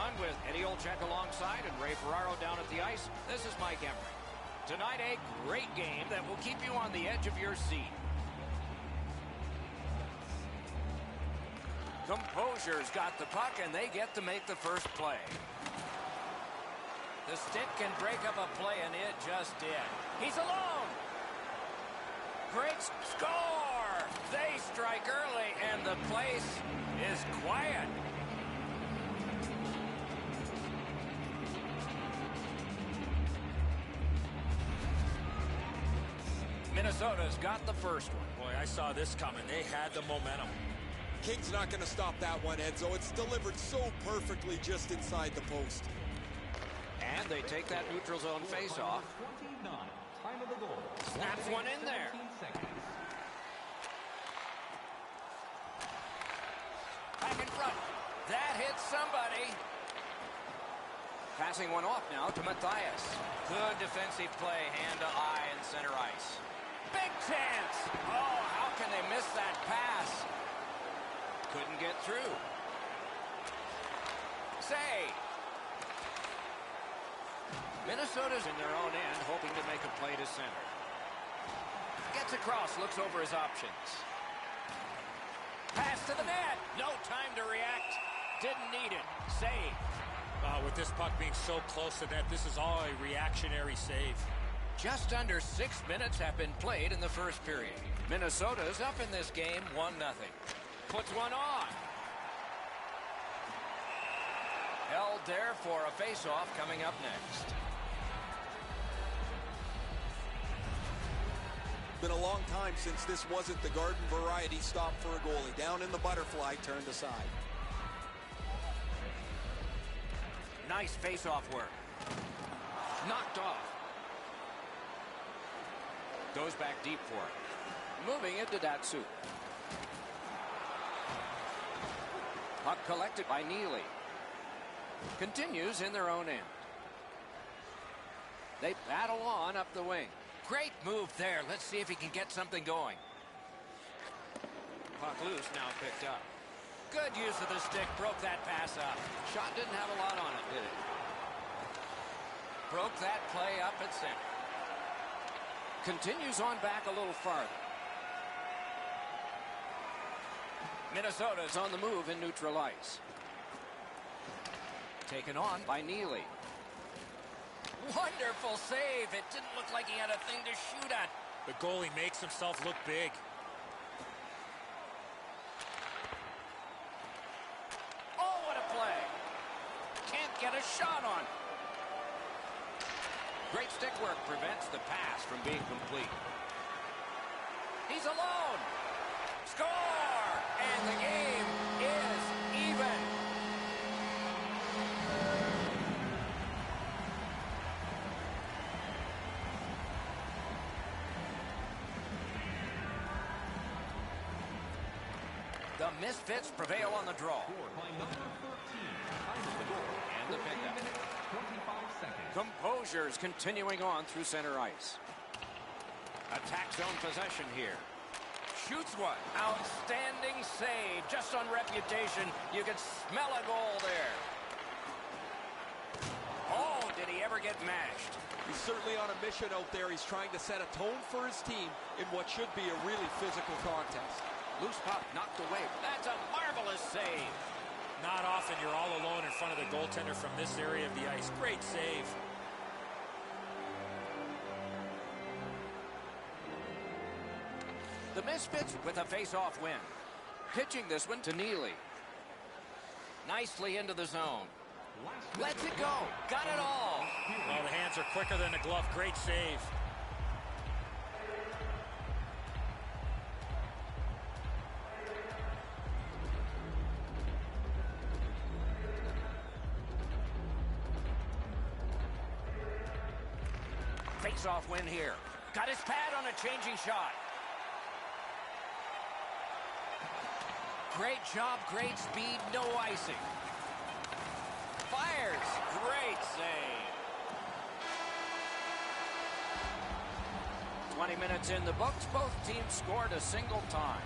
on with Eddie Olczyk alongside and Ray Ferraro down at the ice. This is Mike Emery. Tonight, a great game that will keep you on the edge of your seat. Composure's got the puck, and they get to make the first play. The stick can break up a play, and it just did. He's alone. Great score. They strike early, and the place is quiet. Minnesota's got the first one. Boy, I saw this coming. They had the momentum. King's not going to stop that one, Enzo. It's delivered so perfectly just inside the post. And they take that neutral zone face-off. Snaps one in there. Back in front. That hits somebody. Passing one off now to Matthias. Good defensive play, hand to eye in center ice. Big chance. Oh, how can they miss that pass? Couldn't get through. Save. Minnesota's in their own end, hoping to make a play to center. Gets across, looks over his options. Pass to the net. No time to react. Didn't need it. Save. With this puck being so close to net, this is all a reactionary save. Just under 6 minutes have been played in the first period. Minnesota's up in this game 1-0. Puts one on. Held there for a face-off coming up next. Been a long time since this wasn't the garden variety stop for a goalie. Down in the butterfly, turned aside. Nice face-off work. Knocked off. Goes back deep for it. Moving into Datsyuk. Puck collected by Neely. Continues in their own end. They battle on up the wing. Great move there. Let's see if he can get something going. Puck loose, now picked up. Good use of the stick. Broke that pass up. Shot didn't have a lot on it, did it? Broke that play up at center. Continues on back a little farther. Minnesota's on the move in neutral ice. Taken on by Neely. Wonderful save. It didn't look like he had a thing to shoot at. The goalie makes himself look big. Oh, what a play. Can't get a shot on. Great stick work prevents the pass from being complete. He's alone. Score! And the game is even. The Misfits prevail on the draw. And the pickup. Composure's continuing on through center ice. Attack zone possession here. Shoots one. Outstanding save. Just on reputation, you can smell a goal there. Oh, did he ever get mashed? He's certainly on a mission out there. He's trying to set a tone for his team in what should be a really physical contest. Loose puck knocked away. That's a marvelous save. Not often you're all alone in front of the goaltender from this area of the ice. Great save. The Misfits with a face-off win. Pitching this one to Neely. Nicely into the zone. Lets it go. Got it all. Oh, the hands are quicker than the glove. Great save. Face-off win here. Got his pad on a changing shot. Great job, great speed, no icing. Fires. Great save. 20 minutes in the books. Both teams scored a single time.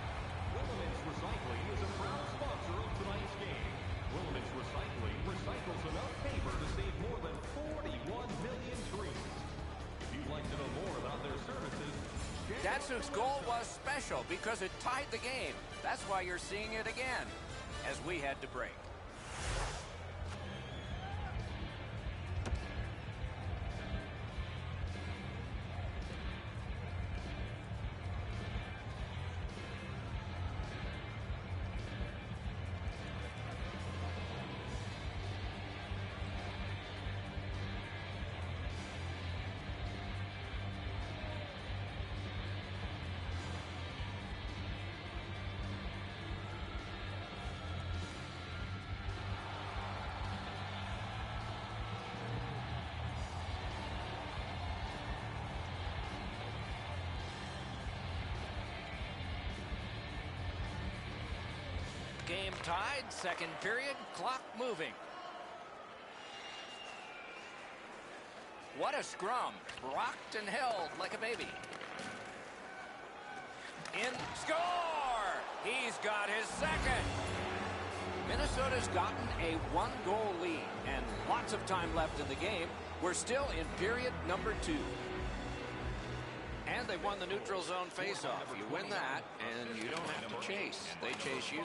Willemins Recycling is a proud sponsor of tonight's game. Willemins Recycling recycles Datsuk's goal was special because it tied the game. That's why you're seeing it again as we head to break. Game tied, second period, clock moving. What a scrum. Rocked and held like a baby. In, score! He's got his second. Minnesota's gotten a one-goal lead and lots of time left in the game. We're still in period number 2. And they won the neutral zone faceoff. You win that, and you don't have to chase. They chase you.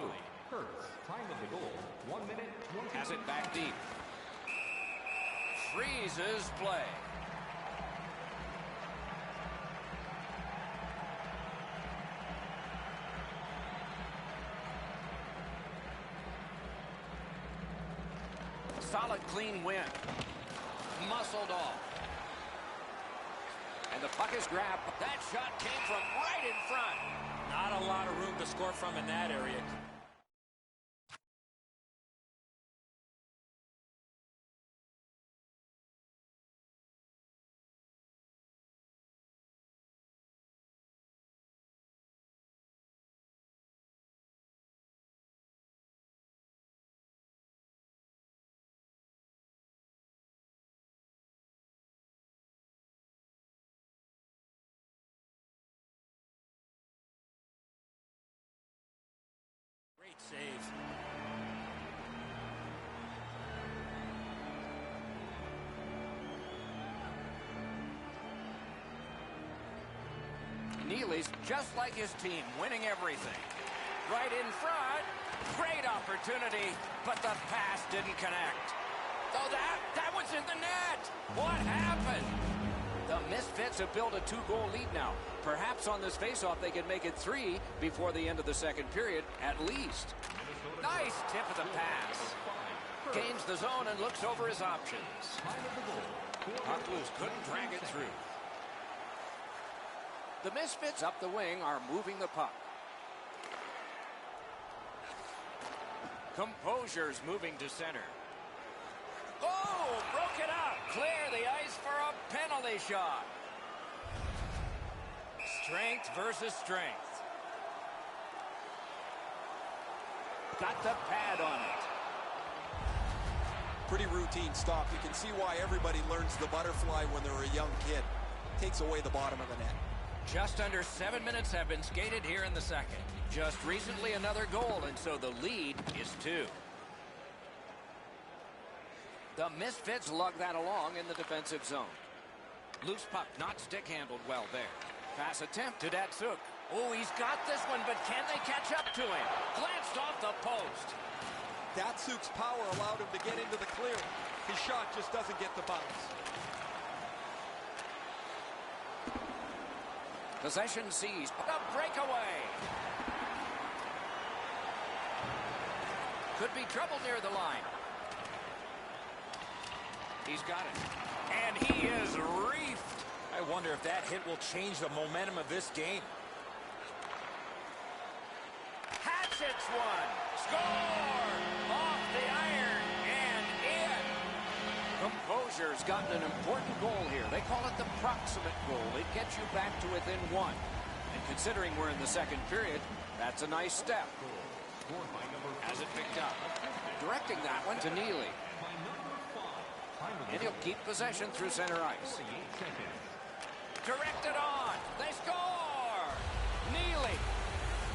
Time of the goal, 1 minute, 20. Has it back deep. Freezes play. Solid, clean win. Muscled off. And the puck is grabbed. That shot came from right in front. Not a lot of room to score from in that area. Great save. Neely's just like his team, winning everything. Right in front. Great opportunity, but the pass didn't connect. Oh, that was in the net. What happened? The Misfits have built a 2-goal lead now. Perhaps on this faceoff they can make it 3 before the end of the second period, at least. Nice tip of the pass. Gains the zone and looks over his options. Puck loose, couldn't drag it through. The Misfits up the wing are moving the puck. Composure's moving to center. Oh, broke it up. Clear the ice for a penalty shot. Strength versus strength. Got the pad on it. Pretty routine stop. You can see why everybody learns the butterfly when they're a young kid. Takes away the bottom of the net. Just under 7 minutes have been skated here in the second. Just recently another goal, and so the lead is 2. The Misfits lug that along in the defensive zone. Loose puck, not stick-handled well there. Pass attempt to Datsuk. Oh, he's got this one, but can they catch up to him? Glanced off the post. Datsuk's power allowed him to get into the clear. His shot just doesn't get the bounce. Possession seized. The breakaway. Could be trouble near the line. He's got it. And he is reefed. I wonder if that hit will change the momentum of this game. Hatchets one. Score! Off the iron and in. Composure's gotten an important goal here. They call it the proximate goal. It gets you back to within 1. And considering we're in the second period, that's a nice step. Has it picked up. Directing that one to Neely. And he'll keep possession through center ice. Directed on. They score! Neely.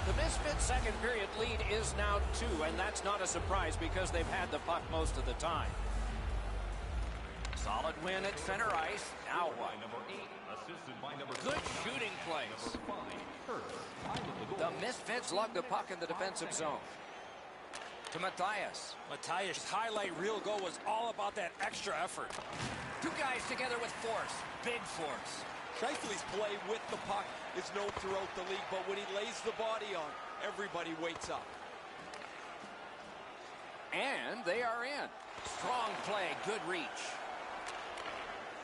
The Misfits' second period lead is now 2, and that's not a surprise because they've had the puck most of the time. Solid win at center ice. Now what? Number 8, assisted by number Good shooting plays. Number 5, Hurts. Time of the goal. The Misfits lug the puck in the defensive zone. To Matthias. Matthias' highlight reel goal was all about that extra effort. Two guys together with force. Big force. Scheifele's play with the puck is known throughout the league, but when he lays the body on, everybody waits up. And they are in. Strong play, good reach.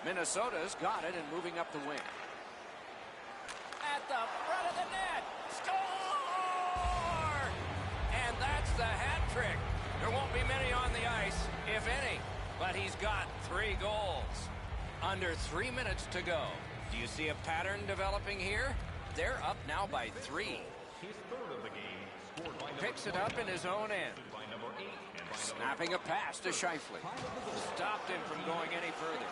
Minnesota's got it and moving up the wing. At the front of the net. Score! And that's the hat trick. There won't be many on the ice, if any. But he's got 3 goals. Under 3 minutes to go. Do you see a pattern developing here? They're up now by 3. His third of the game, scored by Picks it up in his own end. by number 8 and by Snapping a pass to Scheifele. Stopped him from going any further.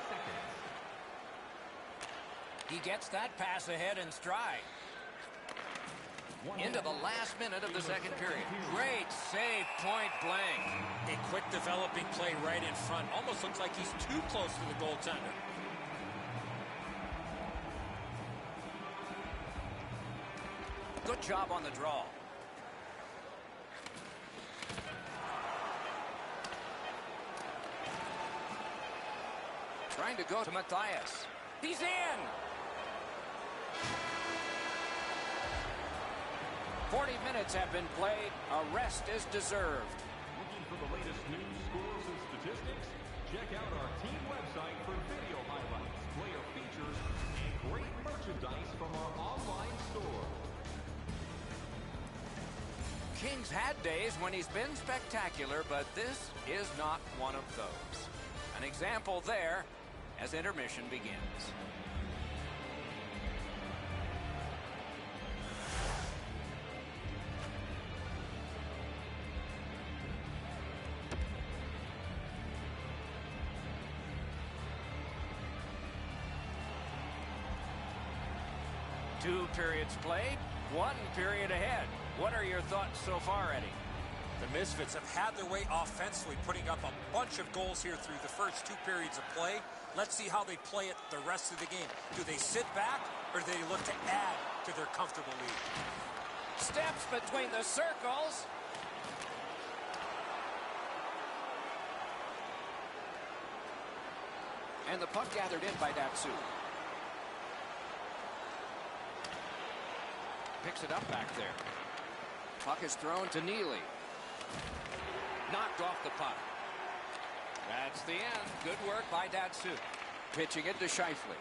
He gets that pass ahead in stride. Into the last minute of the second period. Great save, point blank. A quick developing play right in front. Almost looks like he's too close to the goaltender. Good job on the draw. Trying to go to Matthias. He's in! 40 minutes have been played. A rest is deserved. Looking for the latest news, scores, and statistics? Check out our team website for video highlights, player features, and great merchandise from our online store. King's had days when he's been spectacular, but this is not one of those. An example there as intermission begins. Two periods played, 1 period ahead. What are your thoughts so far, Eddie? The Misfits have had their way offensively, putting up a bunch of goals here through the first 2 periods of play. Let's see how they play it the rest of the game. Do they sit back, or do they look to add to their comfortable lead? Steps between the circles. And the puck gathered in by Datsu. Picks it up back there. Puck is thrown to Neely. Knocked off the puck. That's the end. Good work by Datsu. Pitching it to Scheifele.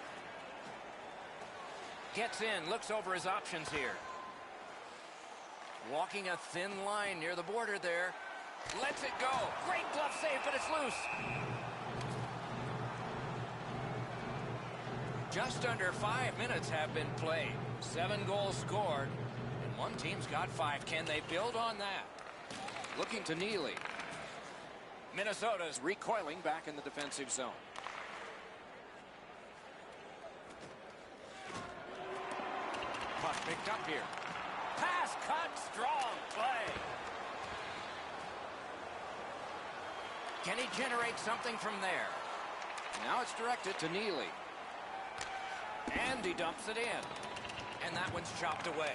Gets in, looks over his options here. Walking a thin line near the border there. Lets it go. Great glove save, but it's loose. Just under 5 minutes have been played. 7 goals scored, and one team's got 5. Can they build on that? Looking to Neely. Minnesota's recoiling back in the defensive zone. Puck picked up here. Pass cut, strong play. Can he generate something from there? Now it's directed to Neely. And he dumps it in. And that one's chopped away.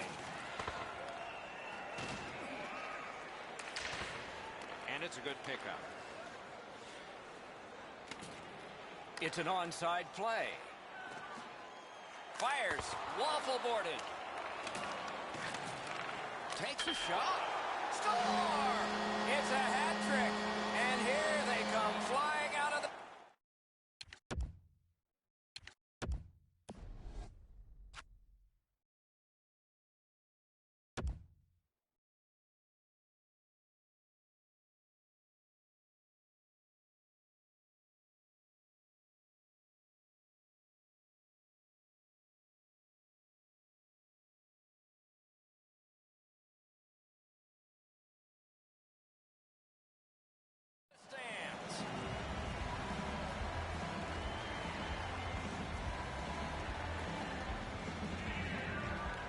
And it's a good pickup. It's an onside play. Fires. Waffle boarded. Takes a shot. Score! It's a hat trick. And here they come flying out of the...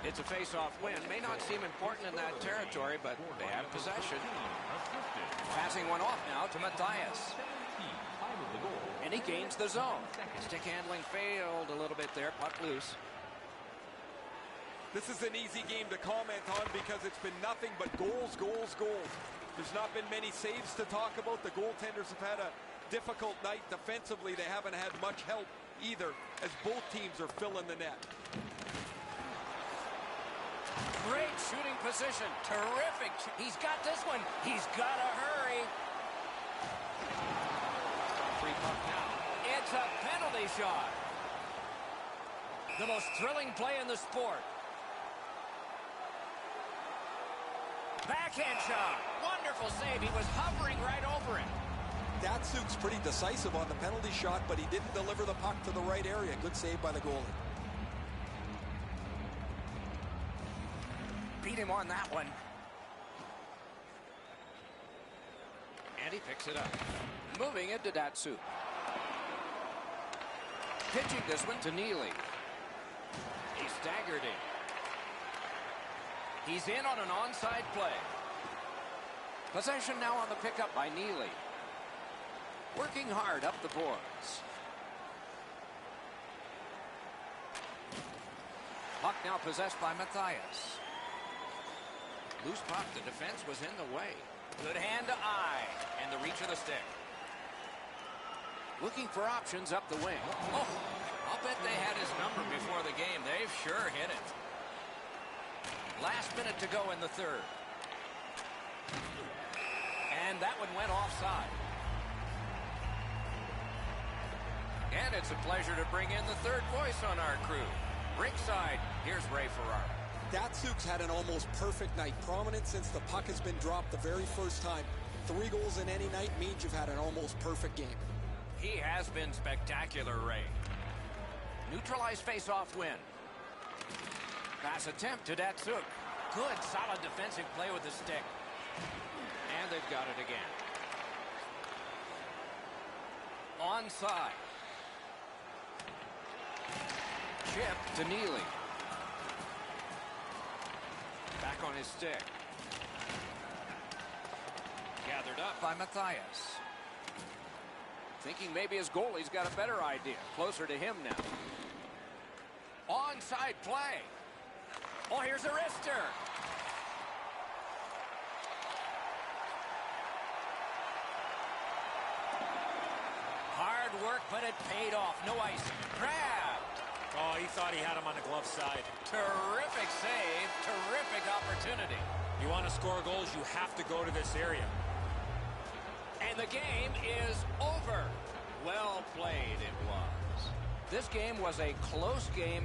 It's a face-off win. May not seem important in that territory, but they have possession. Passing one off now to Matthias. And he gains the zone. Stick handling failed a little bit there. Puck loose. This is an easy game to comment on because it's been nothing but goals, goals, goals. There's not been many saves to talk about. The goaltenders have had a difficult night. Defensively, they haven't had much help either, as both teams are filling the net. Great shooting position. Terrific. He's got this one. He's got to hurry. Free puck now. It's a penalty shot. The most thrilling play in the sport. Backhand shot. Wonderful save. He was hovering right over it. Datsuk's pretty decisive on the penalty shot, but he didn't deliver the puck to the right area. Good save by the goalie. Beat him on that one. And he picks it up. Moving it to Datsuk. Pitching this one to Neely. He staggered in. He's in on an onside play. Possession now on the pickup by Neely. Working hard up the boards. Puck now possessed by Matthias. Loose puck, the defense was in the way. Good hand to eye, and the reach of the stick. Looking for options up the wing. Oh, I'll bet they had his number before the game. They've sure hit it. Last minute to go in the third. And that one went offside. And it's a pleasure to bring in the third voice on our crew. Ringside, here's Ray Ferraro. Datsuk's had an almost perfect night. Prominent since the puck has been dropped the very first time. 3 goals in any night means you've had an almost perfect game. He has been spectacular, Ray. Neutralized face-off win. Pass attempt to Datsuk. Good, solid defensive play with the stick. And they've got it again. Onside. Chip to Neely. Back on his stick. Gathered up by Matthias. Thinking maybe his goalie's got a better idea. Closer to him now. Onside play. Oh, here's a wrister. Hard work, but it paid off. No ice. Grabbed. Oh, he thought he had him on the glove side. Terrific save. Terrific opportunity. You want to score goals, you have to go to this area. And the game is over. Well played it was. This game was a close game,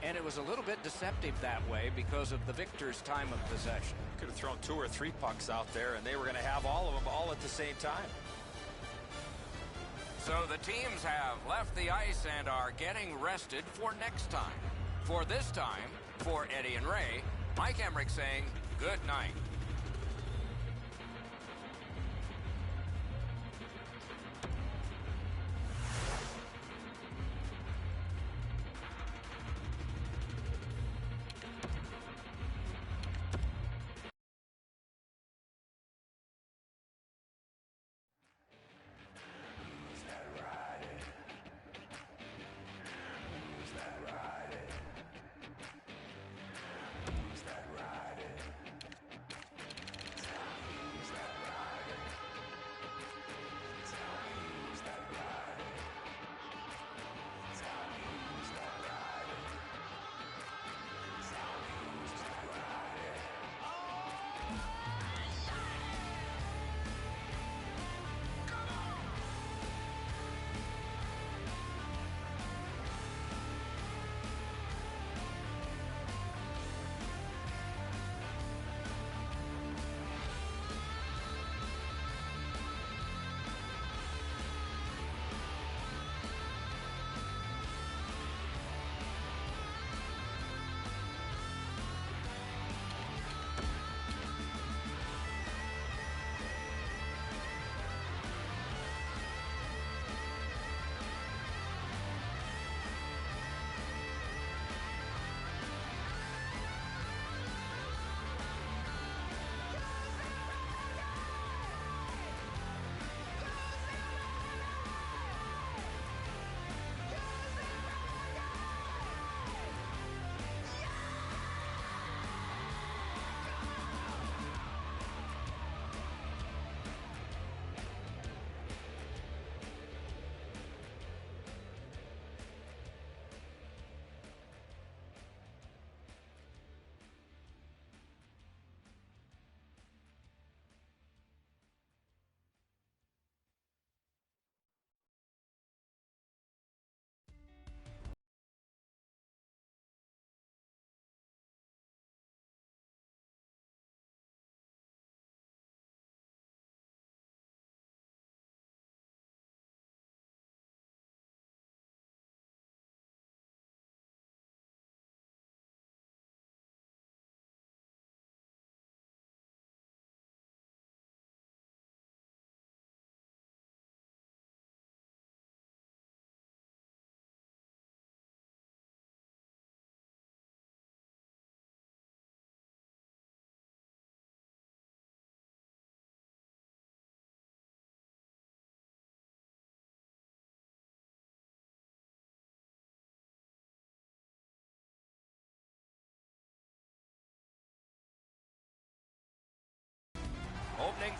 and it was a little bit deceptive that way because of the victor's time of possession. Could have thrown 2 or 3 pucks out there, and they were going to have all of them all at the same time. So the teams have left the ice and are getting rested for next time. For this time, for Eddie and Ray, Mike Emmerich saying good night.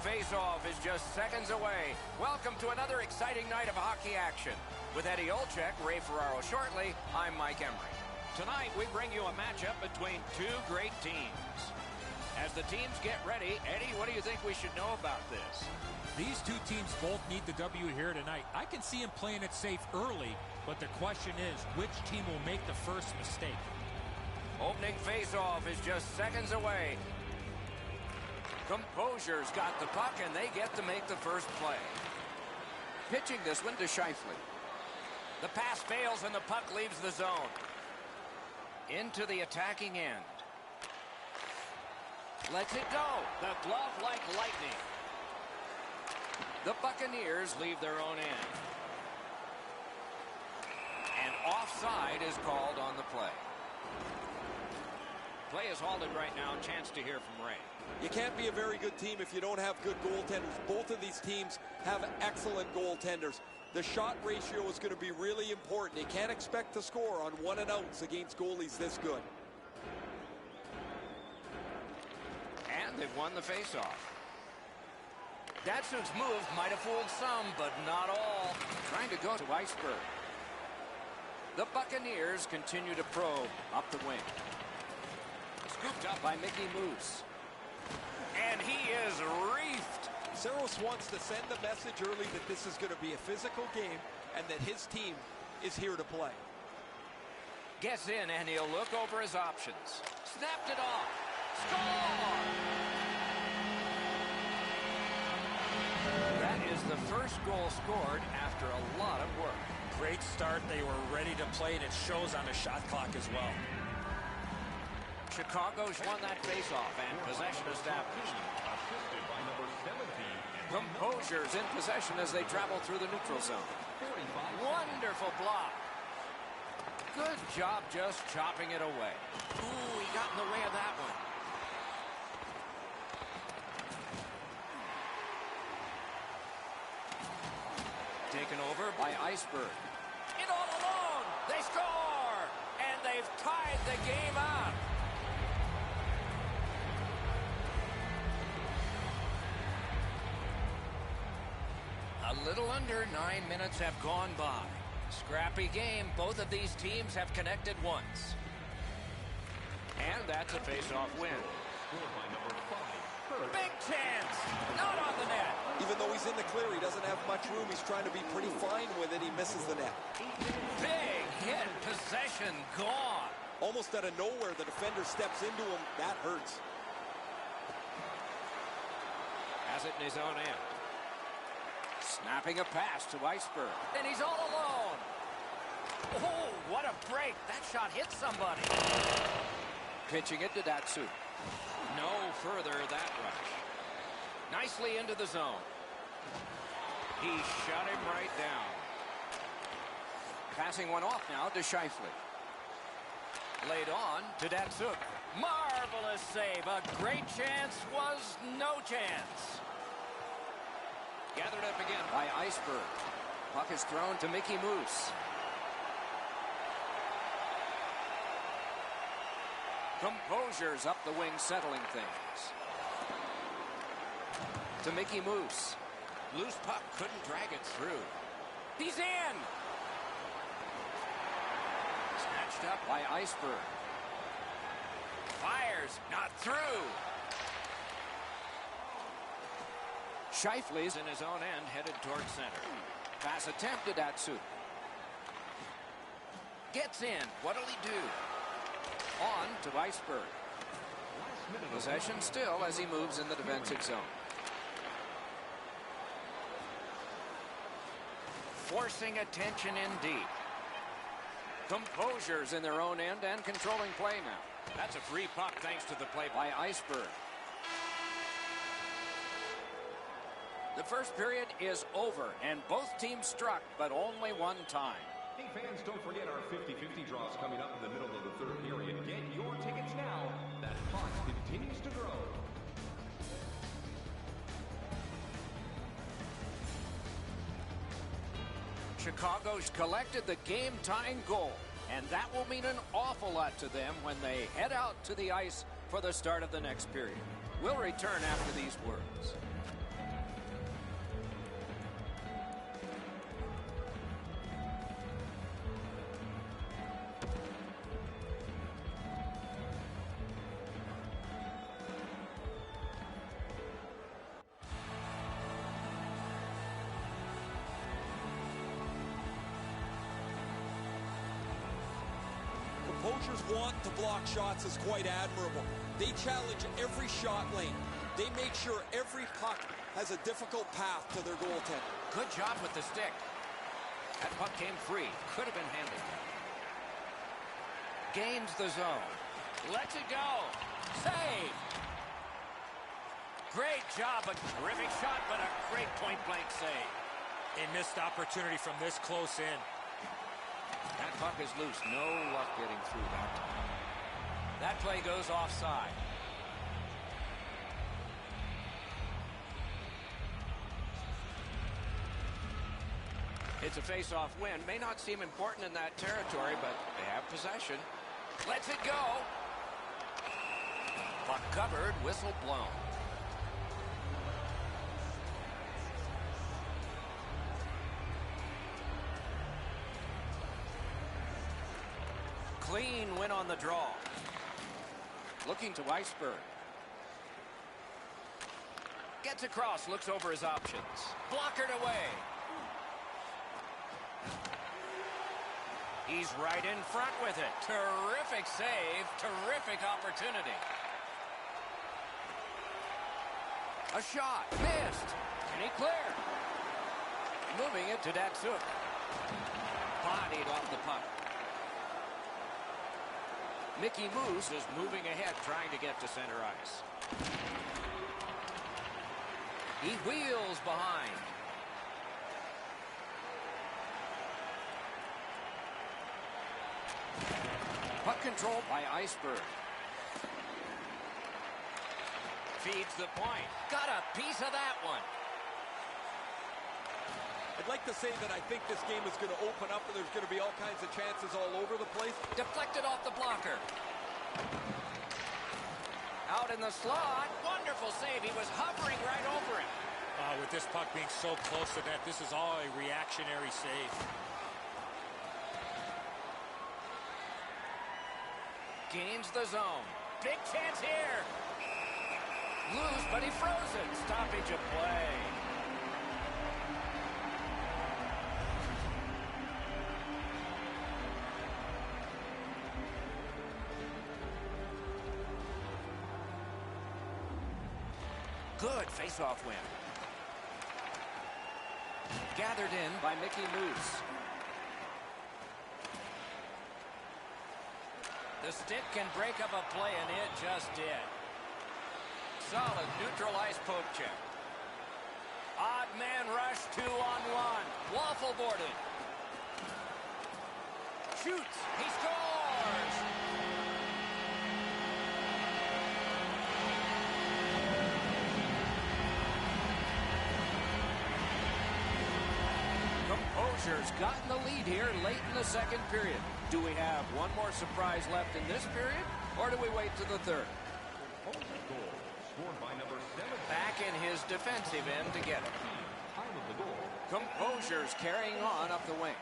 faceoff is just seconds away. Welcome to another exciting night of hockey action. With Eddie Olczyk, Ray Ferraro shortly, I'm Mike Emery. Tonight, we bring you a matchup between two great teams. As the teams get ready, Eddie, what do you think we should know about this? These two teams both need the W here tonight. I can see them playing it safe early, but the question is, which team will make the first mistake? Opening faceoff is just seconds away. Composure's got the puck, and they get to make the first play. Pitching this one to Scheifele. The pass fails, and the puck leaves the zone. Into the attacking end. Lets it go. The glove like lightning. The Buccaneers leave their own end. And offside is called on the play. Play is halted right now. Chance to hear from Ray. You can't be a very good team if you don't have good goaltenders. Both of these teams have excellent goaltenders. The shot ratio is going to be really important. You can't expect to score on 1-and-outs against goalies this good. And they've won the faceoff. Datsuk's move might have fooled some, but not all. Trying to go to Iceberg. The Buccaneers continue to probe up the wing. Scooped up by Mickey Moose. And he is reefed. Saros wants to send the message early that this is going to be a physical game and that his team is here to play. Gets in, and he'll look over his options. Snapped it off. Score! That is the first goal scored after a lot of work. Great start. They were ready to play, and it shows on the shot clock as well. Chicago's won that faceoff and possession established. Assisted by number 17. Composure's in possession as they travel through the neutral zone. Wonderful block. Good job just chopping it away. Ooh, he got in the way of that one. Taken over by Iceberg. In all alone. They score. And they've tied the game up. A little under 9 minutes have gone by. Scrappy game. Both of these teams have connected once. And that's a face-off win. Big chance. Not on the net. Even though he's in the clear, he doesn't have much room. He's trying to be pretty fine with it. He misses the net. Big hit. Possession gone. Almost out of nowhere, the defender steps into him. That hurts. Has it in his own end. Snapping a pass to Iceberg. And he's all alone. Oh, what a break. That shot hit somebody. Pitching it to Datsuk. No further that rush. Nicely into the zone. He shut him right down. Passing one off now to Scheifele. Laid on to Datsuk. Marvelous save. A great chance was no chance. Gathered up again by Iceberg. Puck is thrown to Mickey Moose. Composure's up the wing, settling things. To Mickey Moose. Loose puck, couldn't drag it through. He's in! Snatched up by Iceberg. Fires, not through. Scheifele's in his own end, headed towards center. Pass attempt to Datsuk. Gets in. What'll he do? On to Iceberg. Possession still as he moves in the defensive zone. Forcing attention indeed. Composure's in their own end and controlling play now. That's a free puck thanks to the play by Iceberg. The first period is over, and both teams struck, but only one time. Hey fans, don't forget our 50-50 draws coming up in the middle of the third period. Get your tickets now. That pot continues to grow. Chicago's collected the game-tying goal, and that will mean an awful lot to them when they head out to the ice for the start of the next period. We'll return after these words. Composures want to block shots is quite admirable. They challenge every shot lane. They make sure every puck has a difficult path to their goaltender. Good job with the stick. That puck came free. Could have been handled. Gains the zone. Lets it go. Save. Great job. A terrific shot, but a great point-blank save. A missed opportunity from this close in. That puck is loose. No luck getting through that time. That play goes offside. It's a face-off win. May not seem important in that territory, but they have possession. Lets it go. Puck covered, whistle blown. Clean win on the draw. Looking to Iceberg. Gets across, looks over his options. Blockered away. He's right in front with it. Terrific save, terrific opportunity. A shot, missed. Can he clear? Moving it to Datsuk. Bodied off the puck. Mickey Moose is moving ahead, trying to get to center ice. He wheels behind. Puck controlled by Iceberg. Feeds the point. Got a piece of that one. I'd like to say that I think this game is going to open up and there's going to be all kinds of chances all over the place. Deflected off the blocker. Out in the slot. Wonderful save. He was hovering right over it. With this puck being so close to net, this is all a reactionary save. Gains the zone. Big chance here. Loose, but he froze it. Stoppage of play. Good face-off win. Gathered in by Mickey Moose. The stick can break up a play, and it just did. Solid neutral ice poke check. Odd man rush, 2-on-1. Waffle boarded. Shoots. He scores. Composure's gotten the lead here late in the second period. Do we have one more surprise left in this period, or do we wait to the third? Scored by number 7. Back in his defensive end to get it. Time of the goal. Composure's carrying on up the wing.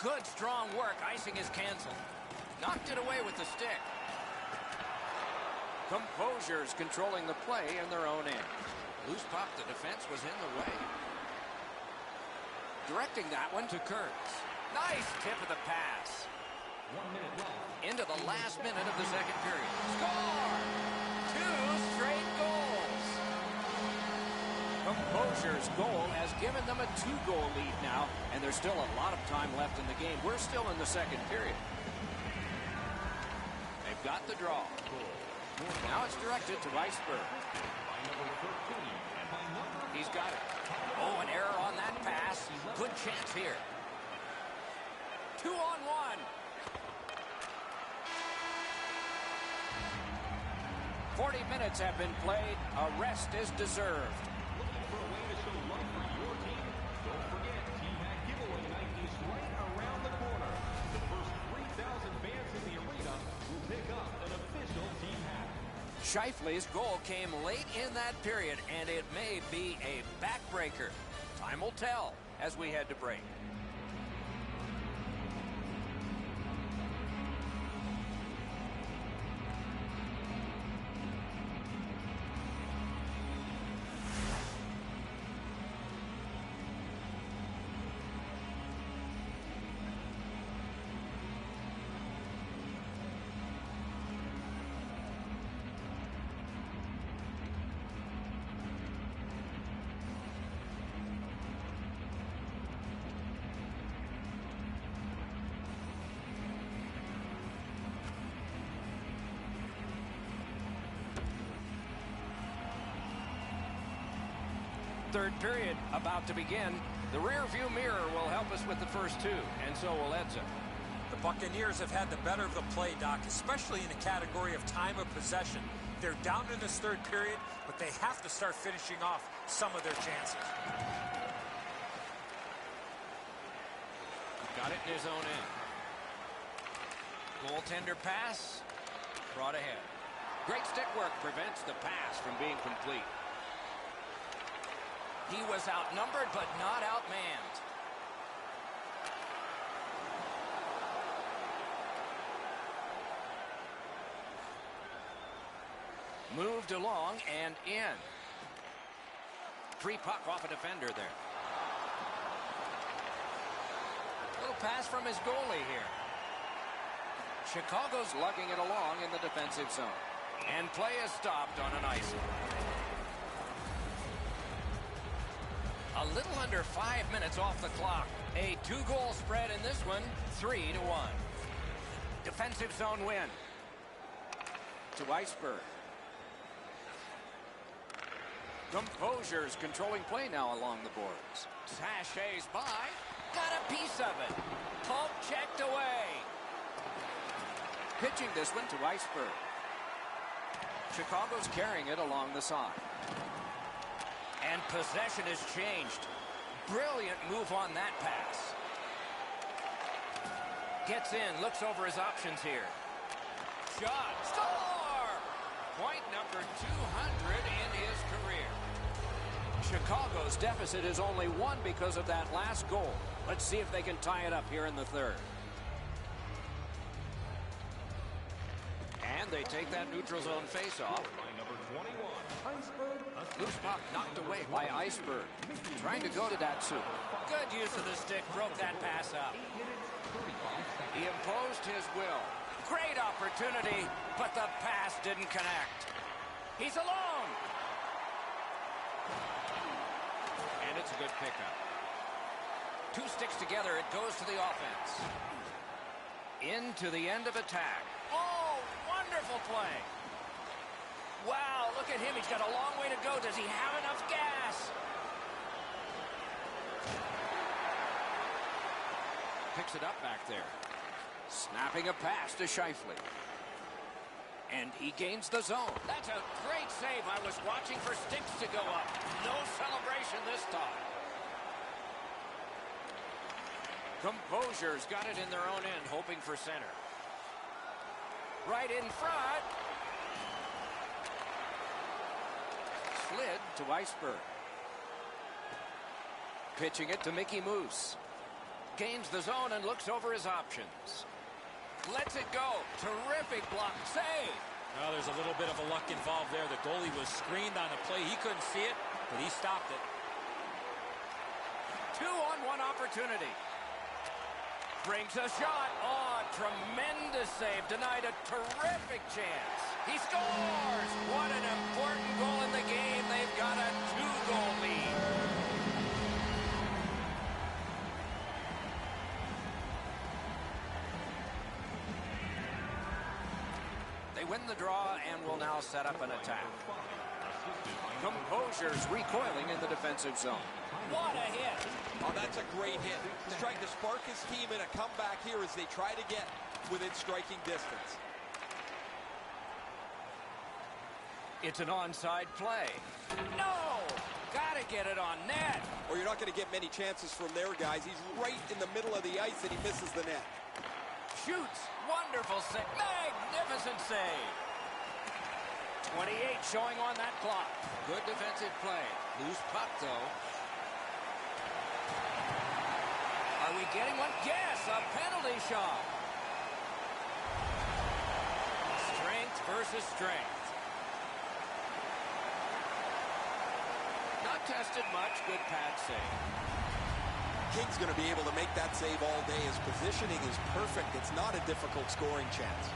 Good strong work. Icing is canceled. Knocked it away with the stick. Composure's controlling the play in their own end. Loose puck, the defense was in the way. Directing that one to Kurtz. Nice tip of the pass. 1 minute left. Into the last minute of the second period. Score! 2 straight goals. Composure's goal has given them a 2-goal lead now, and there's still a lot of time left in the game. We're still in the second period. They've got the draw. Now it's directed to Iceberg. He's got it. Oh, an error on that pass. Good chance here. 2-on-1. 40 minutes have been played. A rest is deserved. Looking for a way to show love for your team? Don't forget, Team Hat giveaway night is right around the corner. The first 3,000 fans in the arena will pick up an official Team Hat. Scheifele's goal came late in that period, and it may be a backbreaker. Time will tell as we head to break. Third period about to begin. The rear view mirror will help us with the first two, and so will Edson. The Buccaneers have had the better of the play, Doc, especially in the category of time of possession. They're down in this third period, but they have to start finishing off some of their chances. Got it in his own end. Goaltender pass. Brought ahead. Great stick work prevents the pass from being complete. He was outnumbered, but not outmanned. Moved along and in. Free puck off a defender there. Little pass from his goalie here. Chicago's lugging it along in the defensive zone. And play is stopped on an ice. A little under 5 minutes off the clock. A 2-goal spread in this one, 3-1. Defensive zone win. To Iceberg. Composure's controlling play now along the boards. Sashays by. Got a piece of it. Pump checked away. Pitching this one to Iceberg. Chicago's carrying it along the side. And possession has changed. Brilliant move on that pass. Gets in, looks over his options here. Shot, score! Point number 200 in his career. Chicago's deficit is only one because of that last goal. Let's see if they can tie it up here in the third. And they take that neutral zone face-off. Loose puck knocked away by Iceberg. Trying to go to Datsu. Good use of the stick, broke that pass up. He imposed his will. Great opportunity, but the pass didn't connect. He's alone. And it's a good pickup. Two sticks together, it goes to the offense. Into the end of attack. Oh, wonderful play. Wow, look at him. He's got a long way to go. Does he have enough gas? Picks it up back there. Snapping a pass to Scheifele. And he gains the zone. That's a great save. I was watching for sticks to go up. No celebration this time. Composure's got it in their own end, hoping for center. Right in front. Slid to Iceberg. Pitching it to Mickey Moose. Gains the zone and looks over his options. Lets it go. Terrific block save. Well, there's a little bit of a luck involved there. The goalie was screened on the play. He couldn't see it, but he stopped it. 2-on-1 opportunity. Brings a shot. Oh, tremendous save. Denied a terrific chance. He scores. What an important goal in the game. They've got a 2-goal lead. They win the draw and will now set up an attack. Composure's recoiling in the defensive zone. What a hit. Oh, that's a great hit. He's trying to spark his team in a comeback here as they try to get within striking distance. It's an onside play. No! Gotta get it on net. Or you're not going to get many chances from there, guys. He's right in the middle of the ice and he misses the net. Shoots. Wonderful save. Magnificent save. 28 showing on that clock. Good defensive play. Loose puck, though. Are we getting one? Yes, a penalty shot. Strength versus strength. Not tested much. Good pad save. King's going to be able to make that save all day. His positioning is perfect. It's not a difficult scoring chance.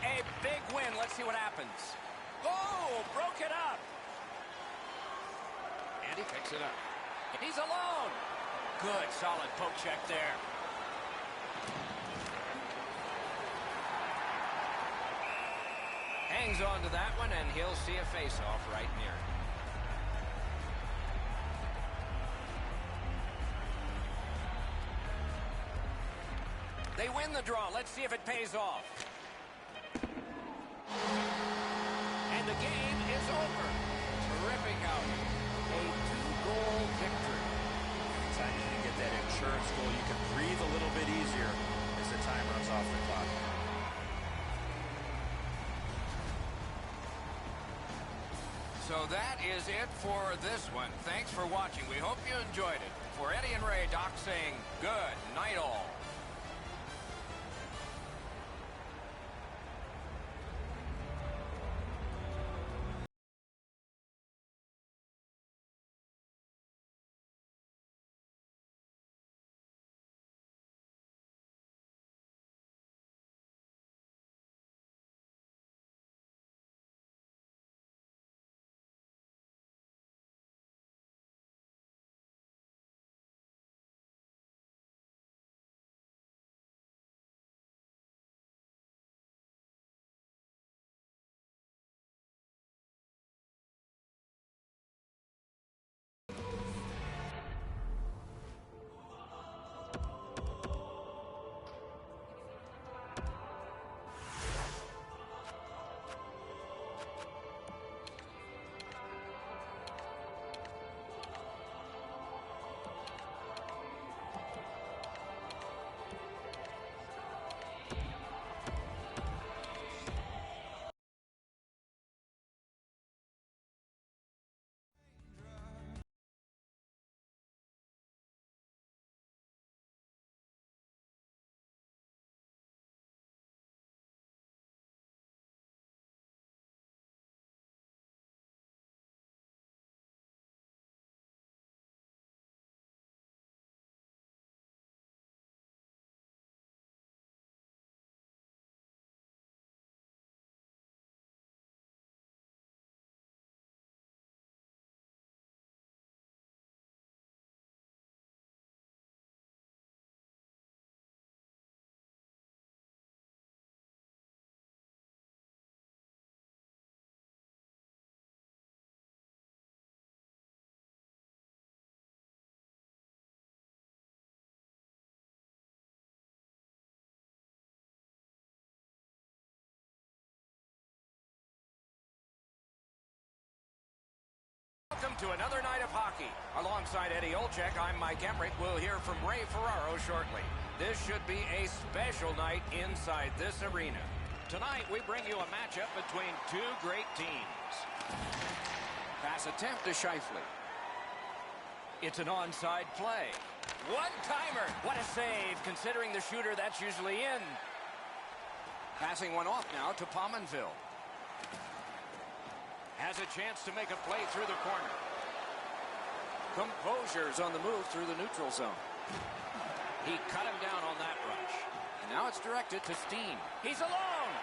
A big win. Let's see what happens. Oh, broke it up. And he picks it up. He's alone. Good, solid poke check there. hangs on to that one, and he'll see a face-off right near it. They win the draw. Let's see if it pays off. And the game is over. Terrific out. A 2-goal victory. Anytime you can get that insurance goal, you can breathe a little bit easier as the time runs off the clock. So that is it for this one. Thanks for watching. We hope you enjoyed it. For Eddie and Ray, Doc saying good night all. Welcome to another night of hockey. Alongside Eddie Olczyk, I'm Mike Emmerich. We'll hear from Ray Ferraro shortly. This should be a special night inside this arena. Tonight, we bring you a matchup between two great teams. Pass attempt to Scheifele. It's an onside play. One-timer. What a save, considering the shooter that's usually in. Passing one off now to Pominville. Has a chance to make a play through the corner. Composure's on the move through the neutral zone. He cut him down on that rush. And now it's directed to Steen. He's alone.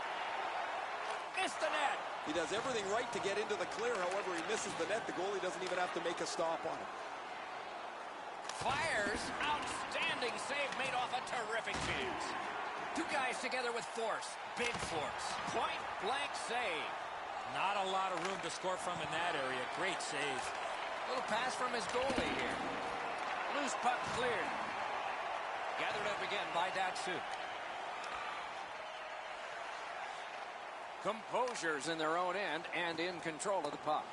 Missed the net. He does everything right to get into the clear. However, he misses the net. The goalie doesn't even have to make a stop on him. Fires. Outstanding save made off a terrific chance. Two guys together with force. Big force. Point blank save. Not a lot of room to score from in that area. Great save. Little pass from his goalie here. Loose puck cleared. Gathered up again by Datsuk. Composure's in their own end and in control of the puck.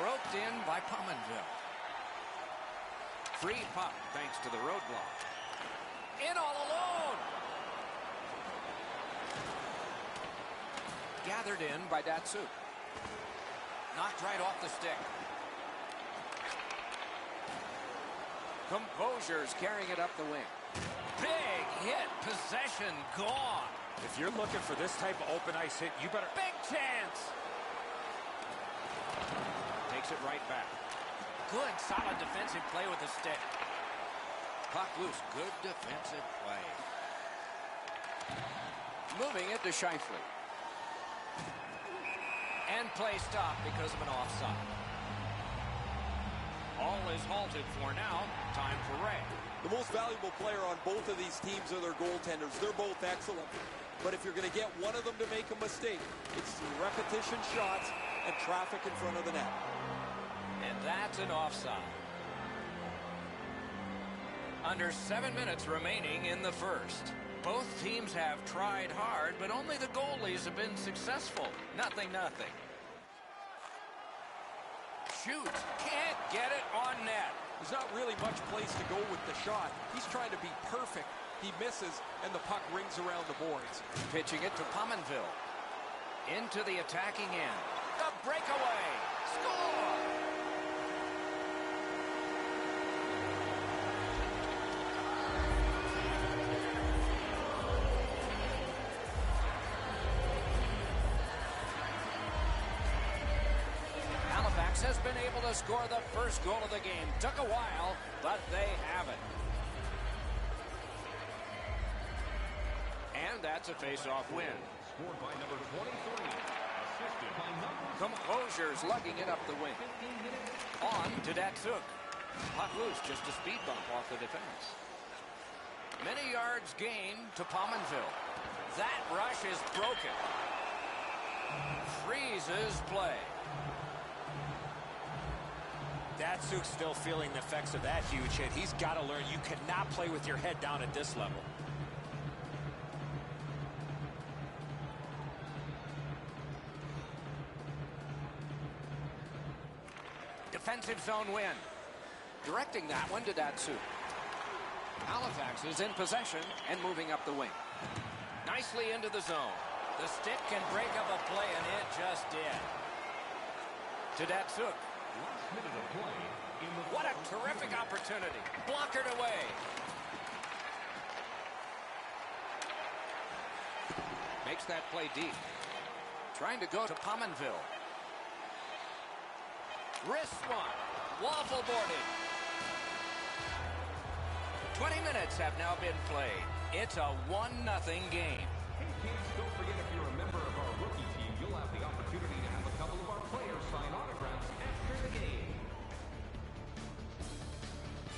Roped in by Pominville. Free puck thanks to the roadblock. In all alone. Gathered in by Datsuk. Knocked right off the stick. Composure's carrying it up the wing. Big hit. Possession gone. If you're looking for this type of open ice hit, you better... Big chance. Takes it right back. Good, solid defensive play with the stick. Puck loose. Good defensive play. Moving it to Scheifele. And play stopped because of an offside. All is halted for now. Time time for Ray. The most valuable player on both of these teams are their goaltenders. They're both excellent. But if you're going to get one of them to make a mistake, it's repetition shots and traffic in front of the net. And that's an offside. Under 7 minutes remaining in the first. Both teams have tried hard, but only the goalies have been successful. Nothing. Shoots. Can't get it on net. There's not really much place to go with the shot. He's trying to be perfect. He misses, and the puck rings around the boards. Pitching it to Pominville. Into the attacking end. The breakaway. Score! Halifax has been able to score the first goal of the game. Took a while, but they have it. And that's a face-off win. Scored by number 23. Assisted by number... Composure's lugging it up the wing. On to Datsuk. Puck loose, just a speed bump off the defense. Many yards gained to Pominville. That rush is broken. Freezes play. Datsuk's still feeling the effects of that huge hit. He's got to learn you cannot play with your head down at this level. Defensive zone win. Directing that one to Datsuk. Halifax is in possession and moving up the wing. Nicely into the zone. The stick can break up a play, and it just did. To Datsuk. Last minute of play in the... What a terrific opportunity. Blockered away. Makes that play deep. Trying to go to Pominville. Wrist one. Waffle boarded. 20 minutes have now been played. It's a 1-0 game. Hey kids, don't forget if you're a member of our rookie team, you'll have the opportunity to have a couple of our players sign autographs after the game.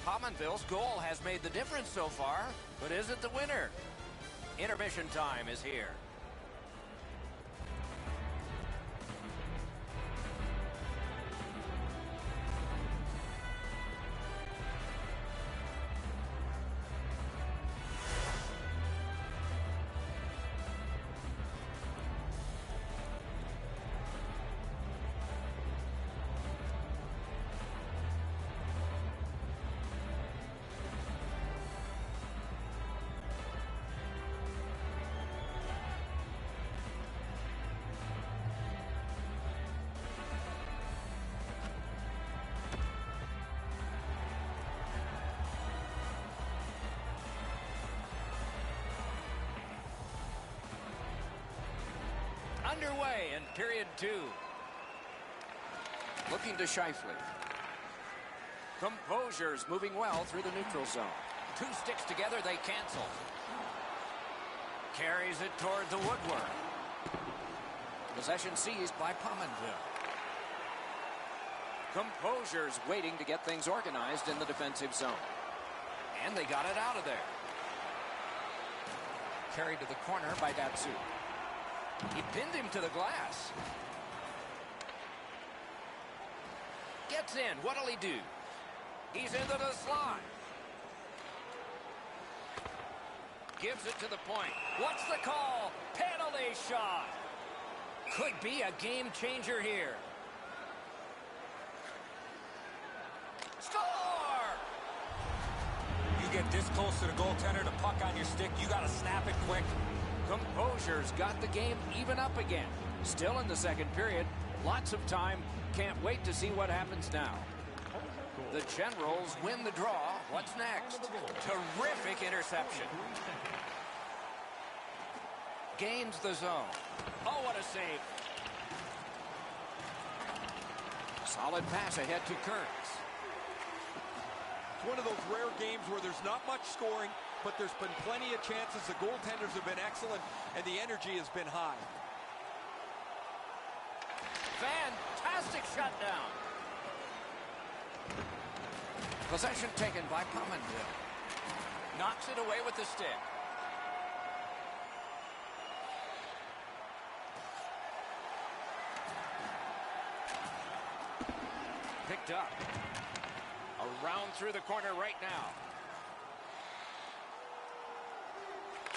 Pominville's goal has made the difference so far, but is it the winner? Intermission time is here. Underway in period 2. Looking to Scheifele. Composure's moving well through the neutral zone. Two sticks together, they cancel. Carries it toward the woodwork. Possession seized by Pominville. Composure's waiting to get things organized in the defensive zone. And they got it out of there. Carried to the corner by Datsuk. He pinned him to the glass. Gets in. What'll he do? He's into the slot. Gives it to the point. What's the call? Penalty shot. Could be a game changer here. Score! You get this close to the goaltender, the puck on your stick, you got to snap it quick. Composure's got the game even up again. Still in the second period. Lots of time. Can't wait to see what happens now. The Generals win the draw. What's next? Terrific interception. Gains the zone. Oh, what a save. Solid pass ahead to Kearns. It's one of those rare games where there's not much scoring, but there's been plenty of chances. The goaltenders have been excellent, and the energy has been high. Fantastic shutdown. Possession taken by Pominville. Knocks it away with the stick. Picked up. Around through the corner right now.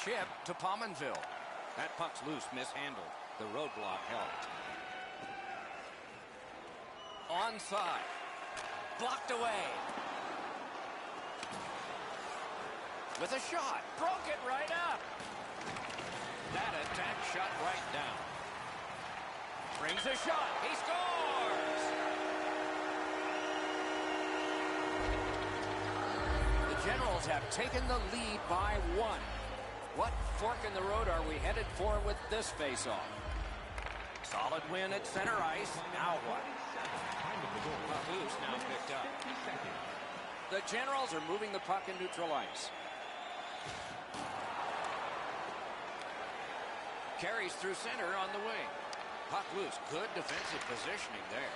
Chip to Pominville. That puck's loose, mishandled. The roadblock helped. Onside. Blocked away. With a shot. Broke it right up. That attack shot right down. Brings a shot. He scores! The Generals have taken the lead by 1. What fork in the road are we headed for with this face-off? Solid win at center ice. Now what? Puck loose, now picked up. The Generals are moving the puck in neutral ice. Carries through center on the wing. Puck loose. Good defensive positioning there.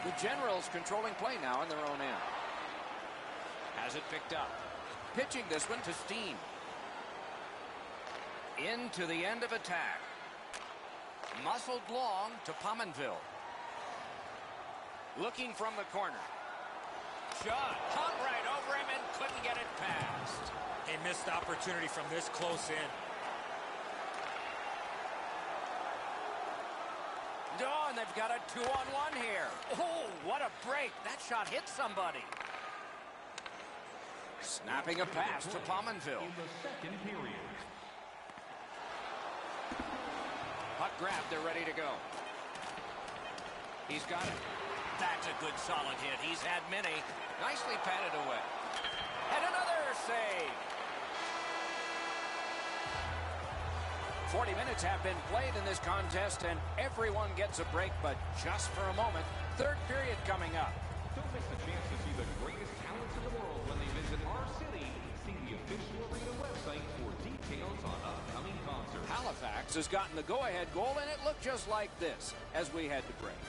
The Generals controlling play now in their own end. Has it picked up. Pitching this one to Steen. Into the end of attack. Muscled long to Pominville. Looking from the corner. Shot. Hung right over him and couldn't get it past. A missed opportunity from this close in. Oh, and they've got a 2-on-1 here. Oh, what a break. That shot hit somebody. Snapping a pass to Pominville. In the second period. Puck grabbed, they're ready to go. He's got it. That's a good solid hit. He's had many. Nicely patted away. And another save. 40 minutes have been played in this contest, and everyone gets a break, but just for a moment. Third period coming up. Don't miss the chance to see the greatest talents in the world when they visit our city. See the official arena website for details on upcoming concerts. Halifax has gotten the go-ahead goal, and it looked just like this as we head to break.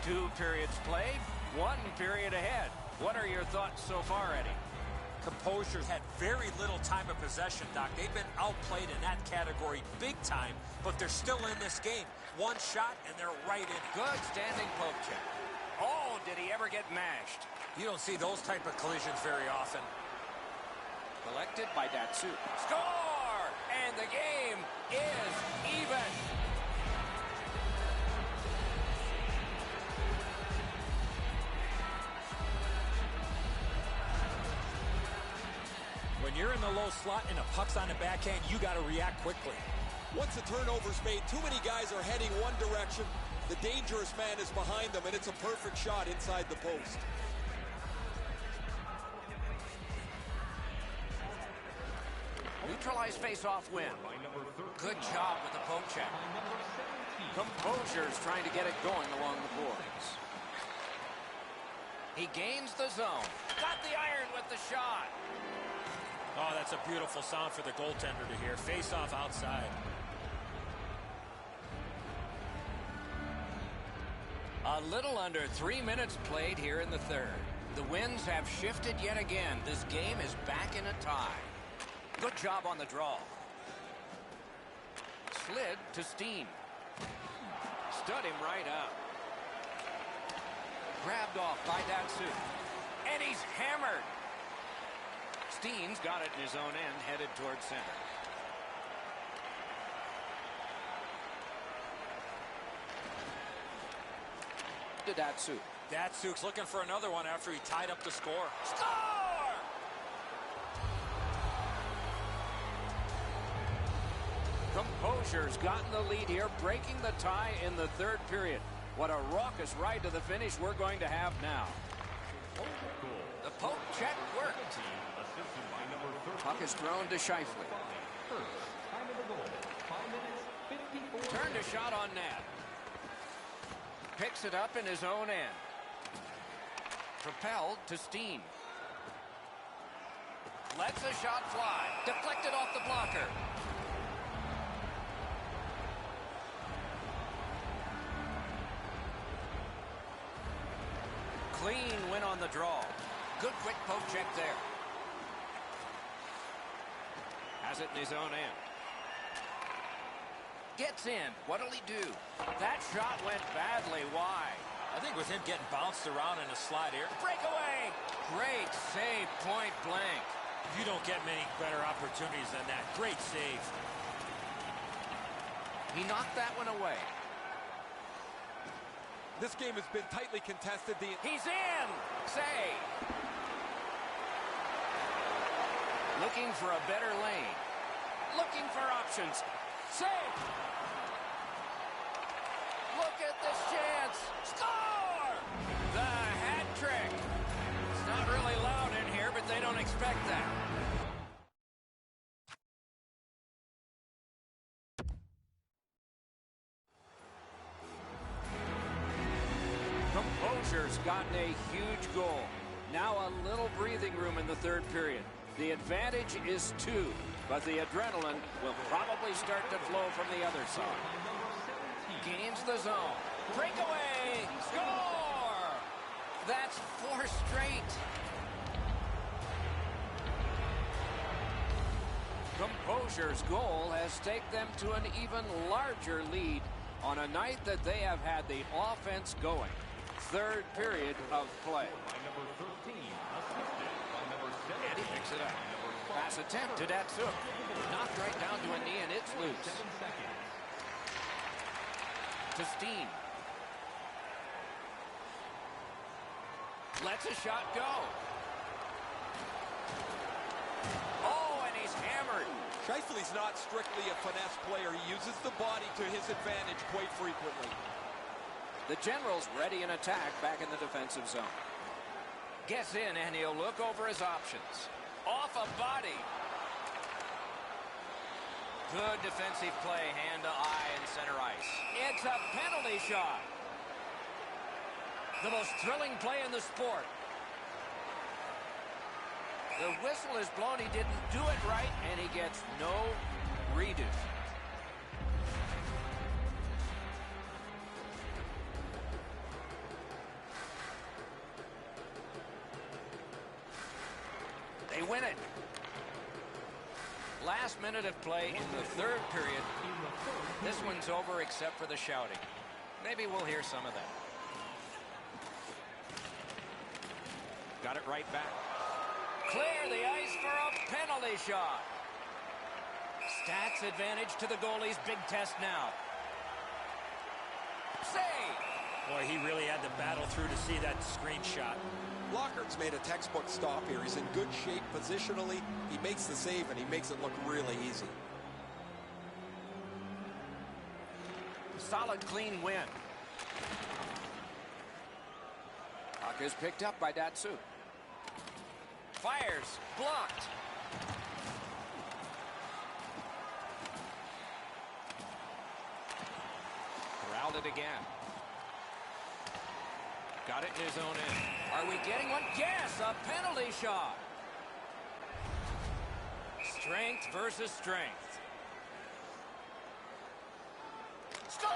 Two periods played, 1 period ahead. What are your thoughts so far, Eddie? Composure had very little time of possession, Doc. They've been outplayed in that category big time, but they're still in this game. One shot, and they're right in. Good standing poke check. Oh, did he ever get mashed? You don't see those type of collisions very often. Collected by Datsu. Score! And the game is even. When you're in the low slot and a puck's on the backhand, you got to react quickly. Once the turnover's made, too many guys are heading one direction. The dangerous man is behind them, and it's a perfect shot inside the post. Neutralized face-off win. Good job with the poke check. Composure's trying to get it going along the boards. He gains the zone. Got the iron with the shot. Oh, that's a beautiful sound for the goaltender to hear. Face off outside. A little under 3 minutes played here in the third. The winds have shifted yet again. This game is back in a tie. Good job on the draw. Slid to Steen. Stood him right up. Grabbed off by Datsu. And he's hammered. Steen's got it in his own end, headed towards center. To Datsu. Datsuk's looking for another one after he tied up the score. Score! Composure's gotten the lead here, breaking the tie in the third period. What a raucous ride to the finish we're going to have now. The poke check worked. Puck is thrown to Scheifele. Turned a shot on net. Picks it up in his own end. Propelled to Steen. Lets a shot fly. Deflected off the blocker. Clean win on the draw. Good quick poke check there. Has it in his own end. Gets in. What'll he do? That shot went badly wide. I think with him getting bounced around in a slide here. Breakaway. Great save, point blank. You don't get many better opportunities than that. Great save. He knocked that one away. This game has been tightly contested. He's in. Save. Looking for a better lane. Looking for options. Save. Look at this chance. Score! The hat trick. It's not really loud in here, but they don't expect that. Composure's gotten a huge goal. Now a little breathing room in the third period. The advantage is 2, but the adrenaline will probably start to flow from the other side. Gains the zone. Breakaway! Score! That's 4 straight. Composure's goal has taken them to an even larger lead on a night that they have had the offense going. Third period of play. And he picks it up. Pass attempt to Datsuk. Knocked right down to a knee, and it's loose. To Steen. Lets a shot go. Oh, and he's hammered. Scheifele's not strictly a finesse player. He uses the body to his advantage quite frequently. The Generals ready in attack back in the defensive zone. Gets in, and he'll look over his options. Off a body. Good defensive play, hand to eye in center ice. It's a penalty shot. The most thrilling play in the sport. The whistle is blown. He didn't do it right, and he gets no redo. They win it. Last minute of play in the third period. This one's over except for the shouting. Maybe we'll hear some of that. Got it right back. Clear the ice for a penalty shot. Stats advantage to the goalie's big test now. Save! Boy, he really had to battle through to see that screenshot. Lockhart's made a textbook stop here. He's in good shape positionally. He makes the save, and he makes it look really easy. Solid, clean win. Puck is picked up by Datsuk. Fires. Blocked. Corralled it again. Got it in his own end. Are we getting one? Yes, a penalty shot. Strength versus strength. Score!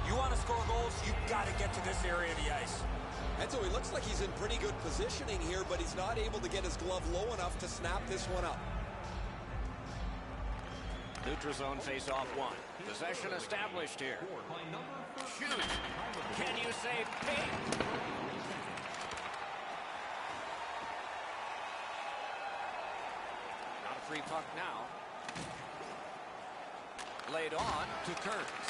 You want to score goals, you've got to get to this area of the ice. And so he looks like he's in pretty good positioning here, but he's not able to get his glove low enough to snap this one up. Neutral zone face-off one. Possession established here. Shoot. Can you save Pink? Not a free puck now. Laid on to Kearns.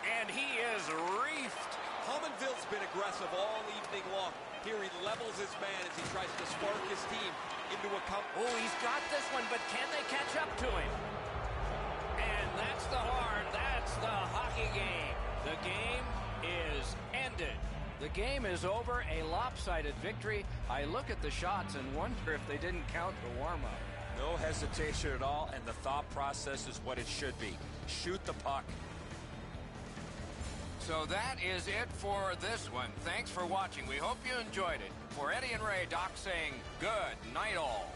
And he is reefed. Pominville's been aggressive all evening long. Here he levels his man as he tries to spark his team into a comeback. Oh, he's got this one, but can they catch up to him? the horn. That's the hockey game. The game is ended. The game is over, a lopsided victory. I look at the shots and wonder if they didn't count the warm-up. No hesitation at all, and the thought process is what it should be. Shoot the puck. So that is it for this one. Thanks for watching. We hope you enjoyed it. For Eddie and Ray, Doc saying good night all.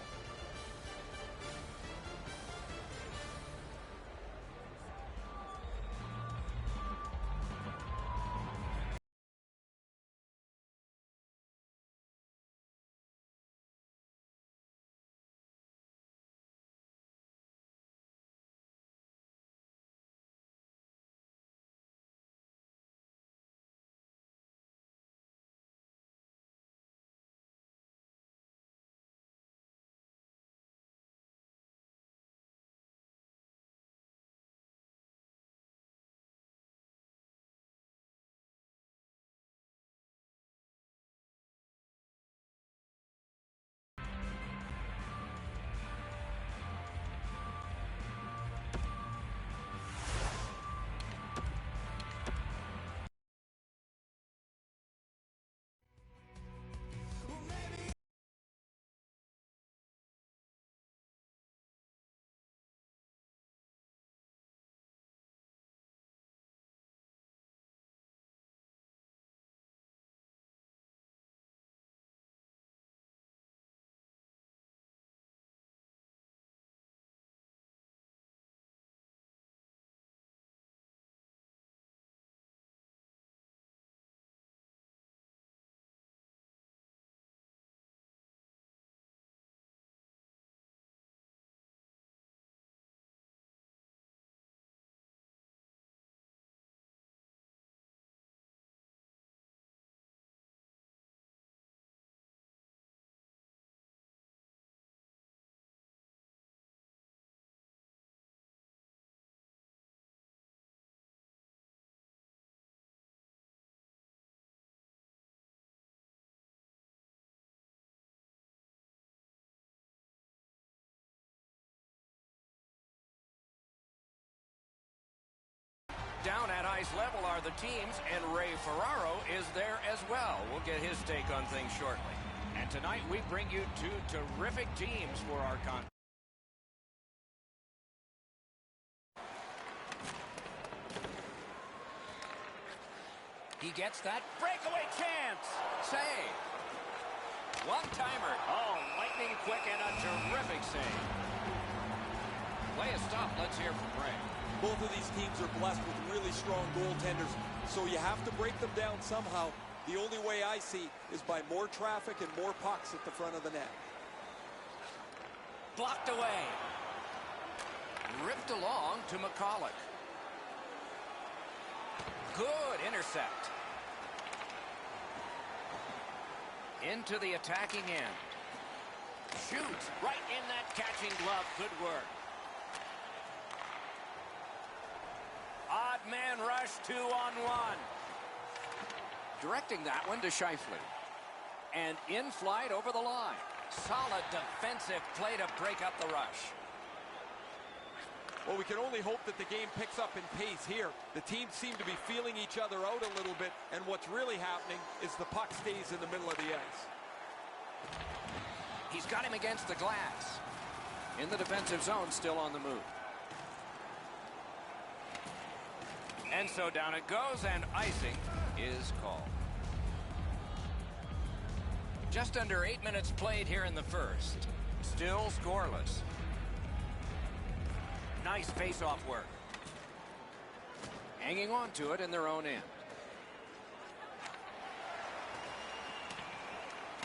Down at ice level are the teams, and Ray Ferraro is there as well. We'll get his take on things shortly. And tonight we bring you two terrific teams for our contest. He gets that breakaway chance. Save. One-timer. Oh, lightning quick and a terrific save. Play is stopped. Let's hear from Ray. Both of these teams are blessed with really strong goaltenders, so you have to break them down somehow. The only way I see is by more traffic and more pucks at the front of the net. Blocked away. Ripped along to McCulloch. Good intercept. Into the attacking end. Shoots right in that catching glove. Good work. Odd man rush, 2-on-1. Directing that one to Scheifele. And in flight over the line. Solid defensive play to break up the rush. Well, we can only hope that the game picks up in pace here. The teams seem to be feeling each other out a little bit, and what's really happening is the puck stays in the middle of the ice. He's got him against the glass. In the defensive zone, still on the move. And so down it goes, and icing is called. Just under 8 minutes played here in the first. Still scoreless. Nice face-off work. Hanging on to it in their own end.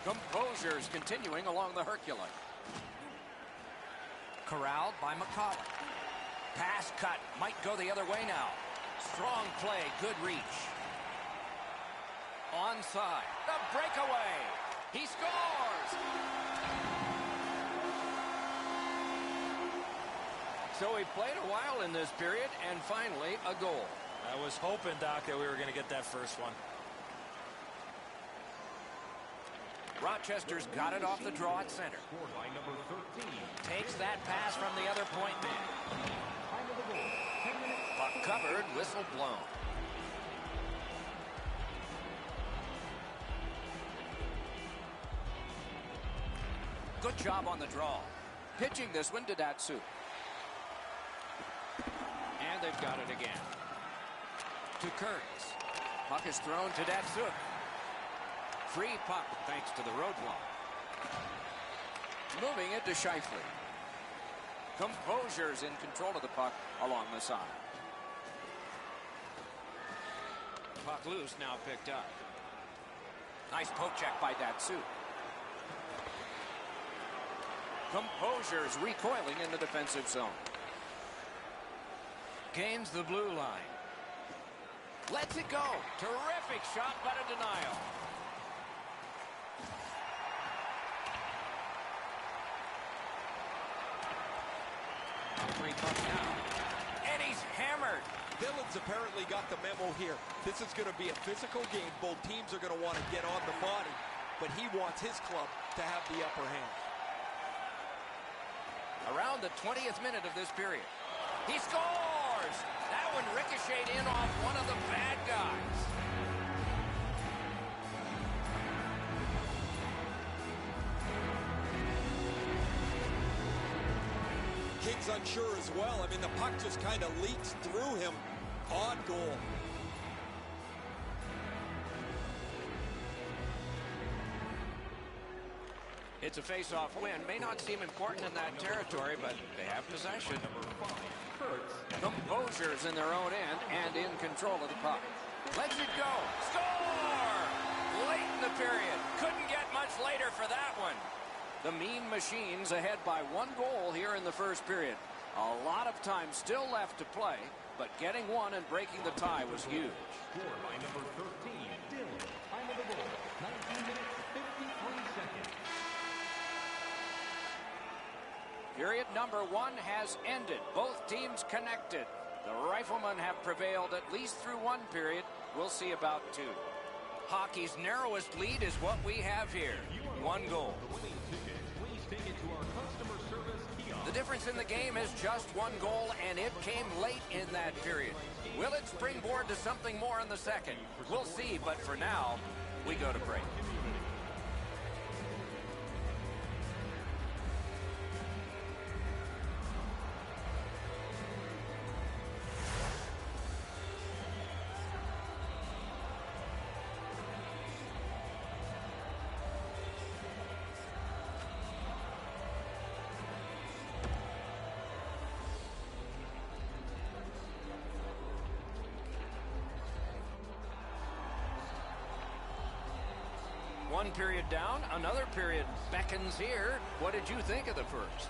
Composure's continuing along the Hercules. Corralled by McCulloch. Pass cut. Might go the other way now. Strong play. Good reach. Onside. The breakaway. He scores! So he played a while in this period, and finally a goal. I was hoping, Doc, that we were going to get that first one. Rochester's got it off the draw at center. Takes that pass from the other point man. Puck covered, whistle blown. Good job on the draw. Pitching this one to Datsyuk. And they've got it again. To Kurtz. Puck is thrown to Datsyuk. Free puck thanks to the roadblock. Moving it to Scheifele. Composure's in control of the puck along the side. Puck loose, now picked up. Nice poke check by Datsyuk. Composure's recoiling in the defensive zone. Gains the blue line. Lets it go. Terrific shot, but a denial. Free puck now. And he's hammered. Dillon's apparently got the memo here. This is going to be a physical game. Both teams are going to want to get on the body, but he wants his club to have the upper hand. Around the 20th minute of this period. He scores! That one ricocheted in off one of the bad guys. King's unsure as well. I mean, the puck just kind of leaks through him. Odd goal. It's a face-off win. May not seem important in that territory, but they have possession. Composure's in their own end and in control of the puck. Lets it go. Score! Late in the period. Couldn't get much later for that one. The Mean Machines ahead by 1 goal here in the first period. A lot of time still left to play, but getting one and breaking the tie was huge. Scored by number 13, Dillon. Time of the goal, 19 minutes, 53 seconds. Period number 1 has ended. Both teams connected. The Riflemen have prevailed at least through 1 period. We'll see about 2. Hockey's narrowest lead is what we have here. 1 goal. The difference in the game is just 1 goal, and it came late in that period. Will it springboard to something more in the second? We'll see, but for now, we go to break. One period down, another period beckons here. What did you think of the first?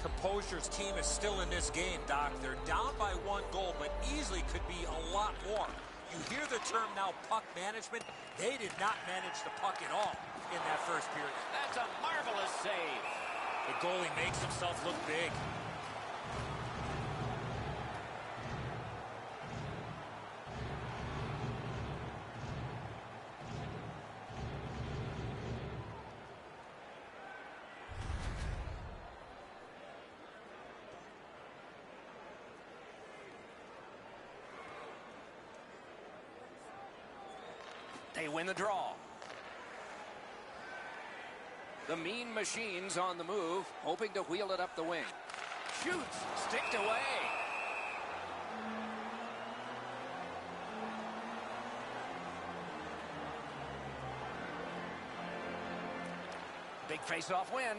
Composure's team is still in this game, Doc. They're down by 1 goal, but easily could be a lot more. You hear the term now, puck management. They did not manage the puck at all in that first period. That's a marvelous save. The goalie makes himself look big. They win the draw. The Mean Machines on the move, hoping to wheel it up the wing. Shoots, sticked away. Big face-off win.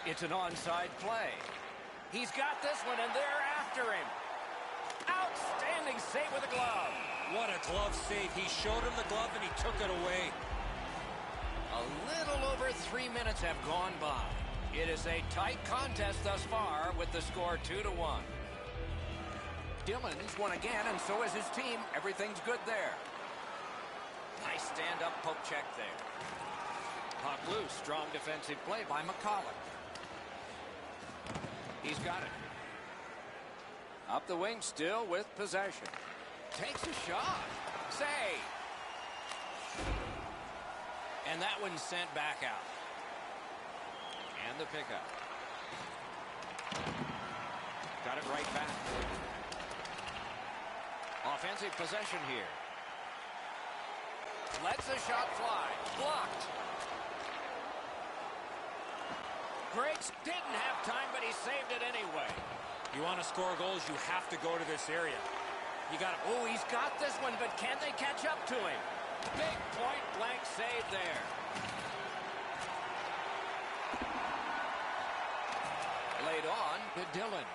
It's an onside play. He's got this one, and they're after him. Outstanding save with a glove. What a glove save. He showed him the glove and he took it away. A little over 3 minutes have gone by. It is a tight contest thus far with the score 2-1. Dillon's won again, and so is his team. Everything's good there. Nice stand-up poke check there. Puck loose. Strong defensive play by McCulloch. He's got it. Up the wing still with possession. Takes a shot. Save. And that one's sent back out. And the pickup. Got it right back. Offensive possession here. Lets the shot fly. Blocked. Griggs didn't have time, but he saved it anyway. You want to score goals, you have to go to this area. You got to... Oh, he's got this one, but can they catch up to him? Big point-blank save there. Laid on to Dillon.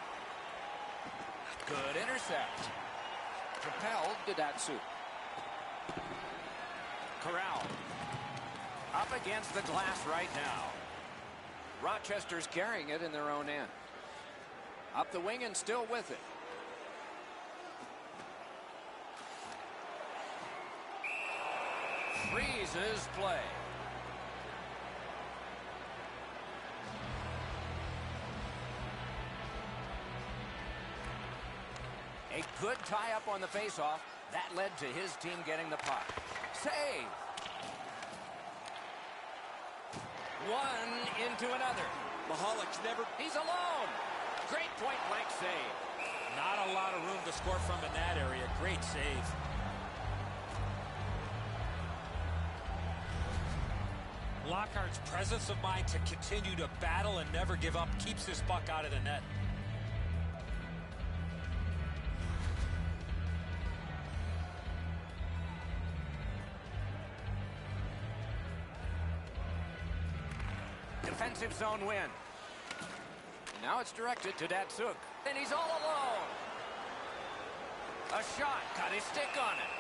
Good intercept. Propelled to Datsuk. Corral. Up against the glass right now. Rochester's carrying it in their own end. Up the wing and still with it. Freezes play. A good tie-up on the face-off. That led to his team getting the puck. Save. One into another. Mahalik's never... He's alone. Great point-blank save. Not a lot of room to score from in that area. Great save. Lockhart's presence of mind to continue to battle and never give up keeps this puck out of the net. Defensive zone win. Now it's directed to Datsuk. And he's all alone. A shot. Got his stick on it.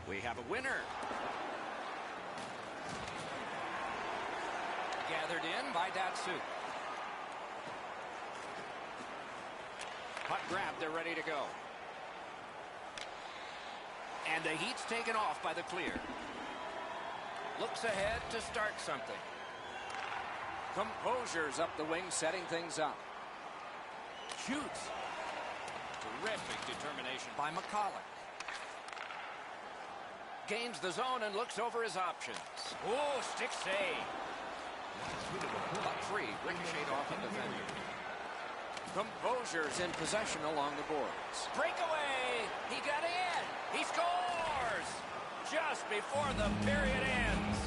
We have a winner. Gathered in by Datsuk. Puck grab, they're ready to go. And the heat's taken off by the clear. Looks ahead to start something. Composure's up the wing, setting things up. Shoots. Terrific determination by McCulloch. Gains the zone and looks over his options. Oh, stick save. Puck free, ricocheted off a defender. Composure's in possession along the boards. Breakaway! He got in! He scores! Just before the period ends.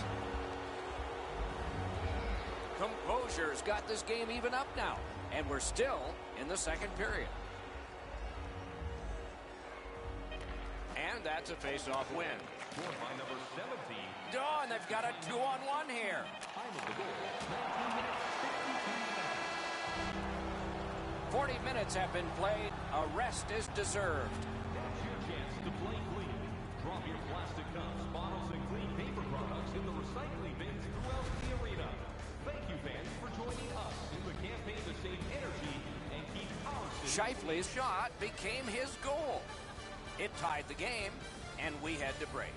Composure's got this game even up now. And we're still in the second period. And that's a face-off win. Scored by number 17. Dawn, they've got a 2-on-1 here. Time of the goal, 19 minutes, 62 seconds. 40 minutes have been played. A rest is deserved. That's your chance to play clean. Drop your plastic cups, bottles, and clean paper products in the recycling bins throughout the arena. Thank you, fans, for joining us in the campaign to save energy and keep our city. Scheifele's shot became his goal. It tied the game, and we had to break.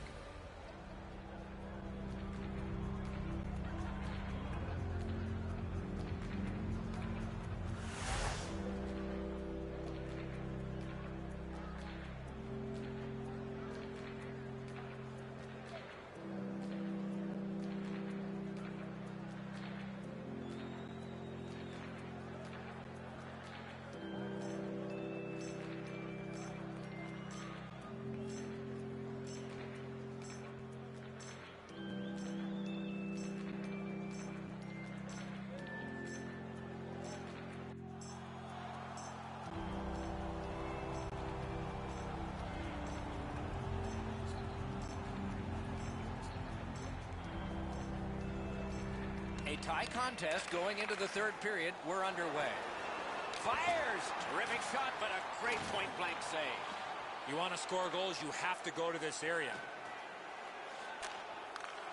A tie contest going into the third period. We're underway. Fires! Terrific shot, but a great point-blank save. You want to score goals, you have to go to this area.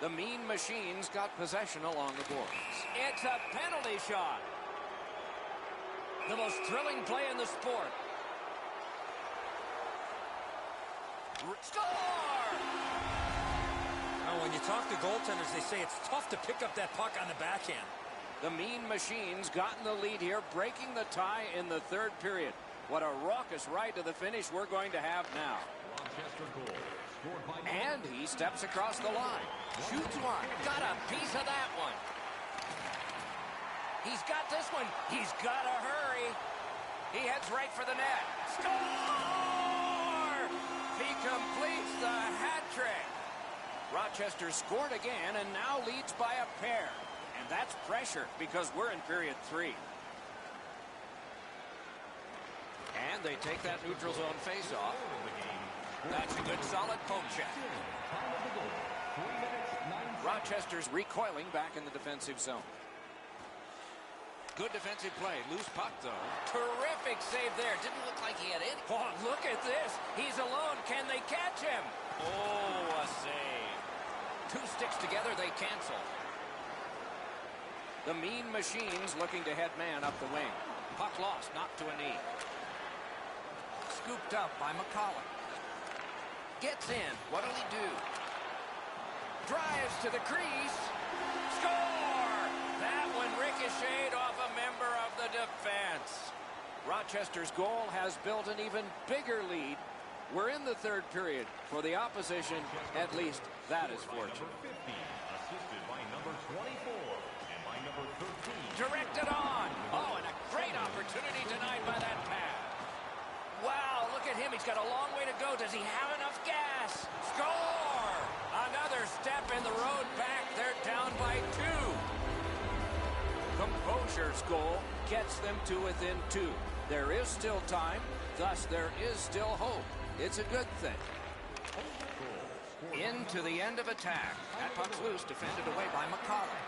The Mean Machines got possession along the boards. It's a penalty shot. The most thrilling play in the sport. Score! Now, when you talk to goaltenders, they say it's tough to pick up that puck on the backhand. The Mean Machines got in the lead here, breaking the tie in the third period. What a raucous ride to the finish we're going to have now. Rochester goal. Scored by And he steps across the line. Shoots one. Got a piece of that one. He's got this one. He's got to hurry. He heads right for the net. Score! He completes the hat trick. Rochester scored again and now leads by a pair. And that's pressure because we're in period 3. And they take that neutral zone face-off. That's a good solid poke check. Rochester's recoiling back in the defensive zone. Good defensive play. Loose puck, though. Terrific save there. Didn't look like he had any. Oh, look at this. He's alone. Can they catch him? Oh, a save. 2 sticks together, they cancel. The Mean Machines looking to head man up the wing. Puck lost, knocked to a knee. Scooped up by McCollum. Gets in. What'll he do? Drives to the crease. Score! That one ricocheted off a member of the defense. Rochester's goal has built an even bigger lead. We're in the 3rd period. For the opposition, at least that is fortunate. Assisted by number 24 and by number 13. Directed on. Oh, and a great opportunity denied by that pass. Wow, look at him. He's got a long way to go. Does he have enough gas? Score! Another step in the road back. They're down by 2. Composure's goal gets them to within 2. There is still time, thus there is still hope. It's a good thing. Into the end of attack. That puck's loose, defended away by McCollum.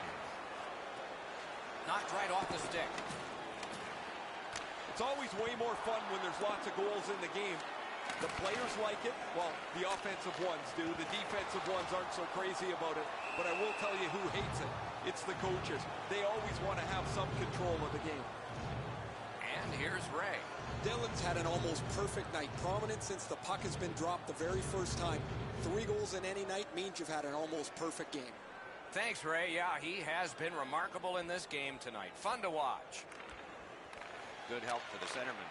Knocked right off the stick. It's always way more fun when there's lots of goals in the game. The players like it. Well, the offensive ones do. The defensive ones aren't so crazy about it. But I will tell you who hates it. It's the coaches. They always want to have some control of the game. And here's Ray. Dylan's had an almost perfect night. Prominent since the puck has been dropped the very first time. 3 goals in any night means you've had an almost perfect game. Thanks, Ray. Yeah, he has been remarkable in this game tonight. Fun to watch. Good help for the centerman.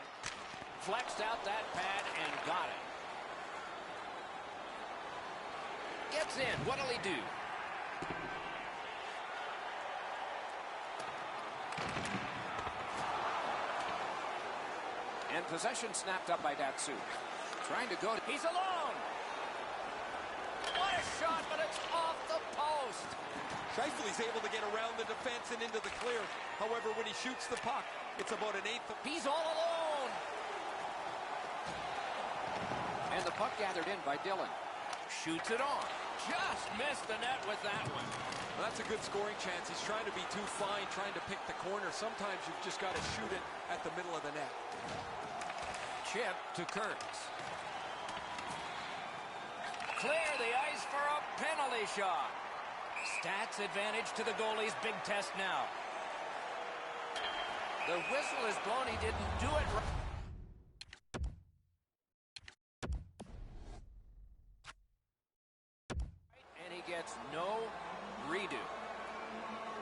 Flexed out that pad and got it. Gets in. What'll he do? And possession snapped up by Datsu. Trying to go. He's alone. What a shot, but it's off the post. Scheifele's able to get around the defense and into the clear. However, when he shoots the puck, it's about an 1/8. He's all alone. And the puck gathered in by Dylan. Shoots it on. Just missed the net with that one. Well, that's a good scoring chance. He's trying to be too fine, trying to pick the corner. Sometimes you've just got to shoot it at the middle of the net. Chip to Kurtz. Clear the ice for a penalty shot. Stats advantage to the goalie's big test now. The whistle is blown. He didn't do it right. And he gets no redo.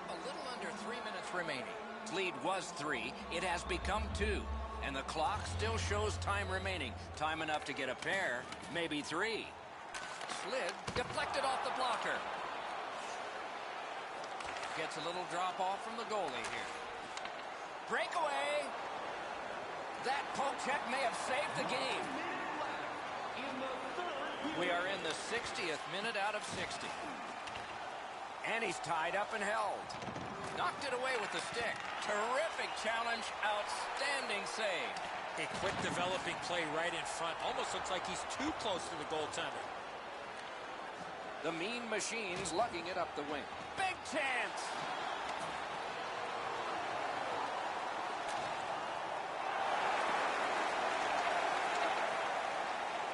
A little under 3 minutes remaining. Lead was 3. It has become 2. And the clock still shows time remaining. Time enough to get a pair, maybe 3. Slid, deflected off the blocker. Gets a little drop off from the goalie here. Breakaway. That poke check may have saved the game. We are in the 60th minute out of 60. And he's tied up and held. Knocked it away with the stick. Terrific challenge. Outstanding save. A quick developing play right in front. Almost looks like he's too close to the goaltender. The Mean Machines lugging it up the wing. Big chance.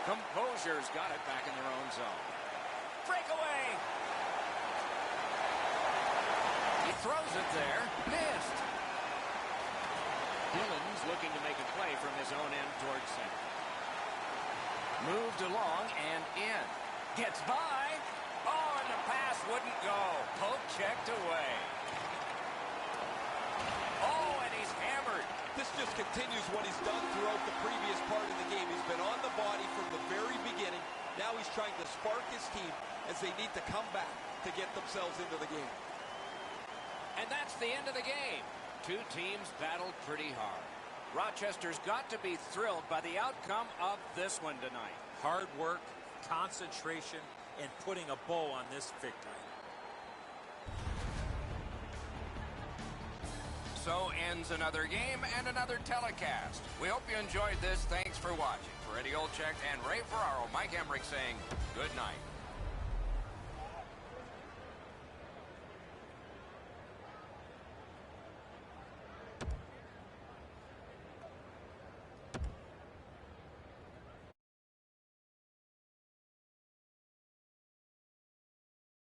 Composure's got it back in their own zone. Breakaway. He throws it there. Missed. Dillon's looking to make a play from his own end towards center. Moved along and in. Gets by. Oh, and the pass wouldn't go. Poke checked away. Oh, and he's hammered. This just continues what he's done throughout the previous part of the game. He's been on the body from the very beginning. Now he's trying to spark his team as they need to come back to get themselves into the game. And that's the end of the game. Two teams battled pretty hard. Rochester's got to be thrilled by the outcome of this one tonight. Hard work, concentration, and putting a bow on this victory. So ends another game and another telecast. We hope you enjoyed this. Thanks for watching. For Eddie Olczyk and Ray Ferraro, Mike Emmerich saying good night.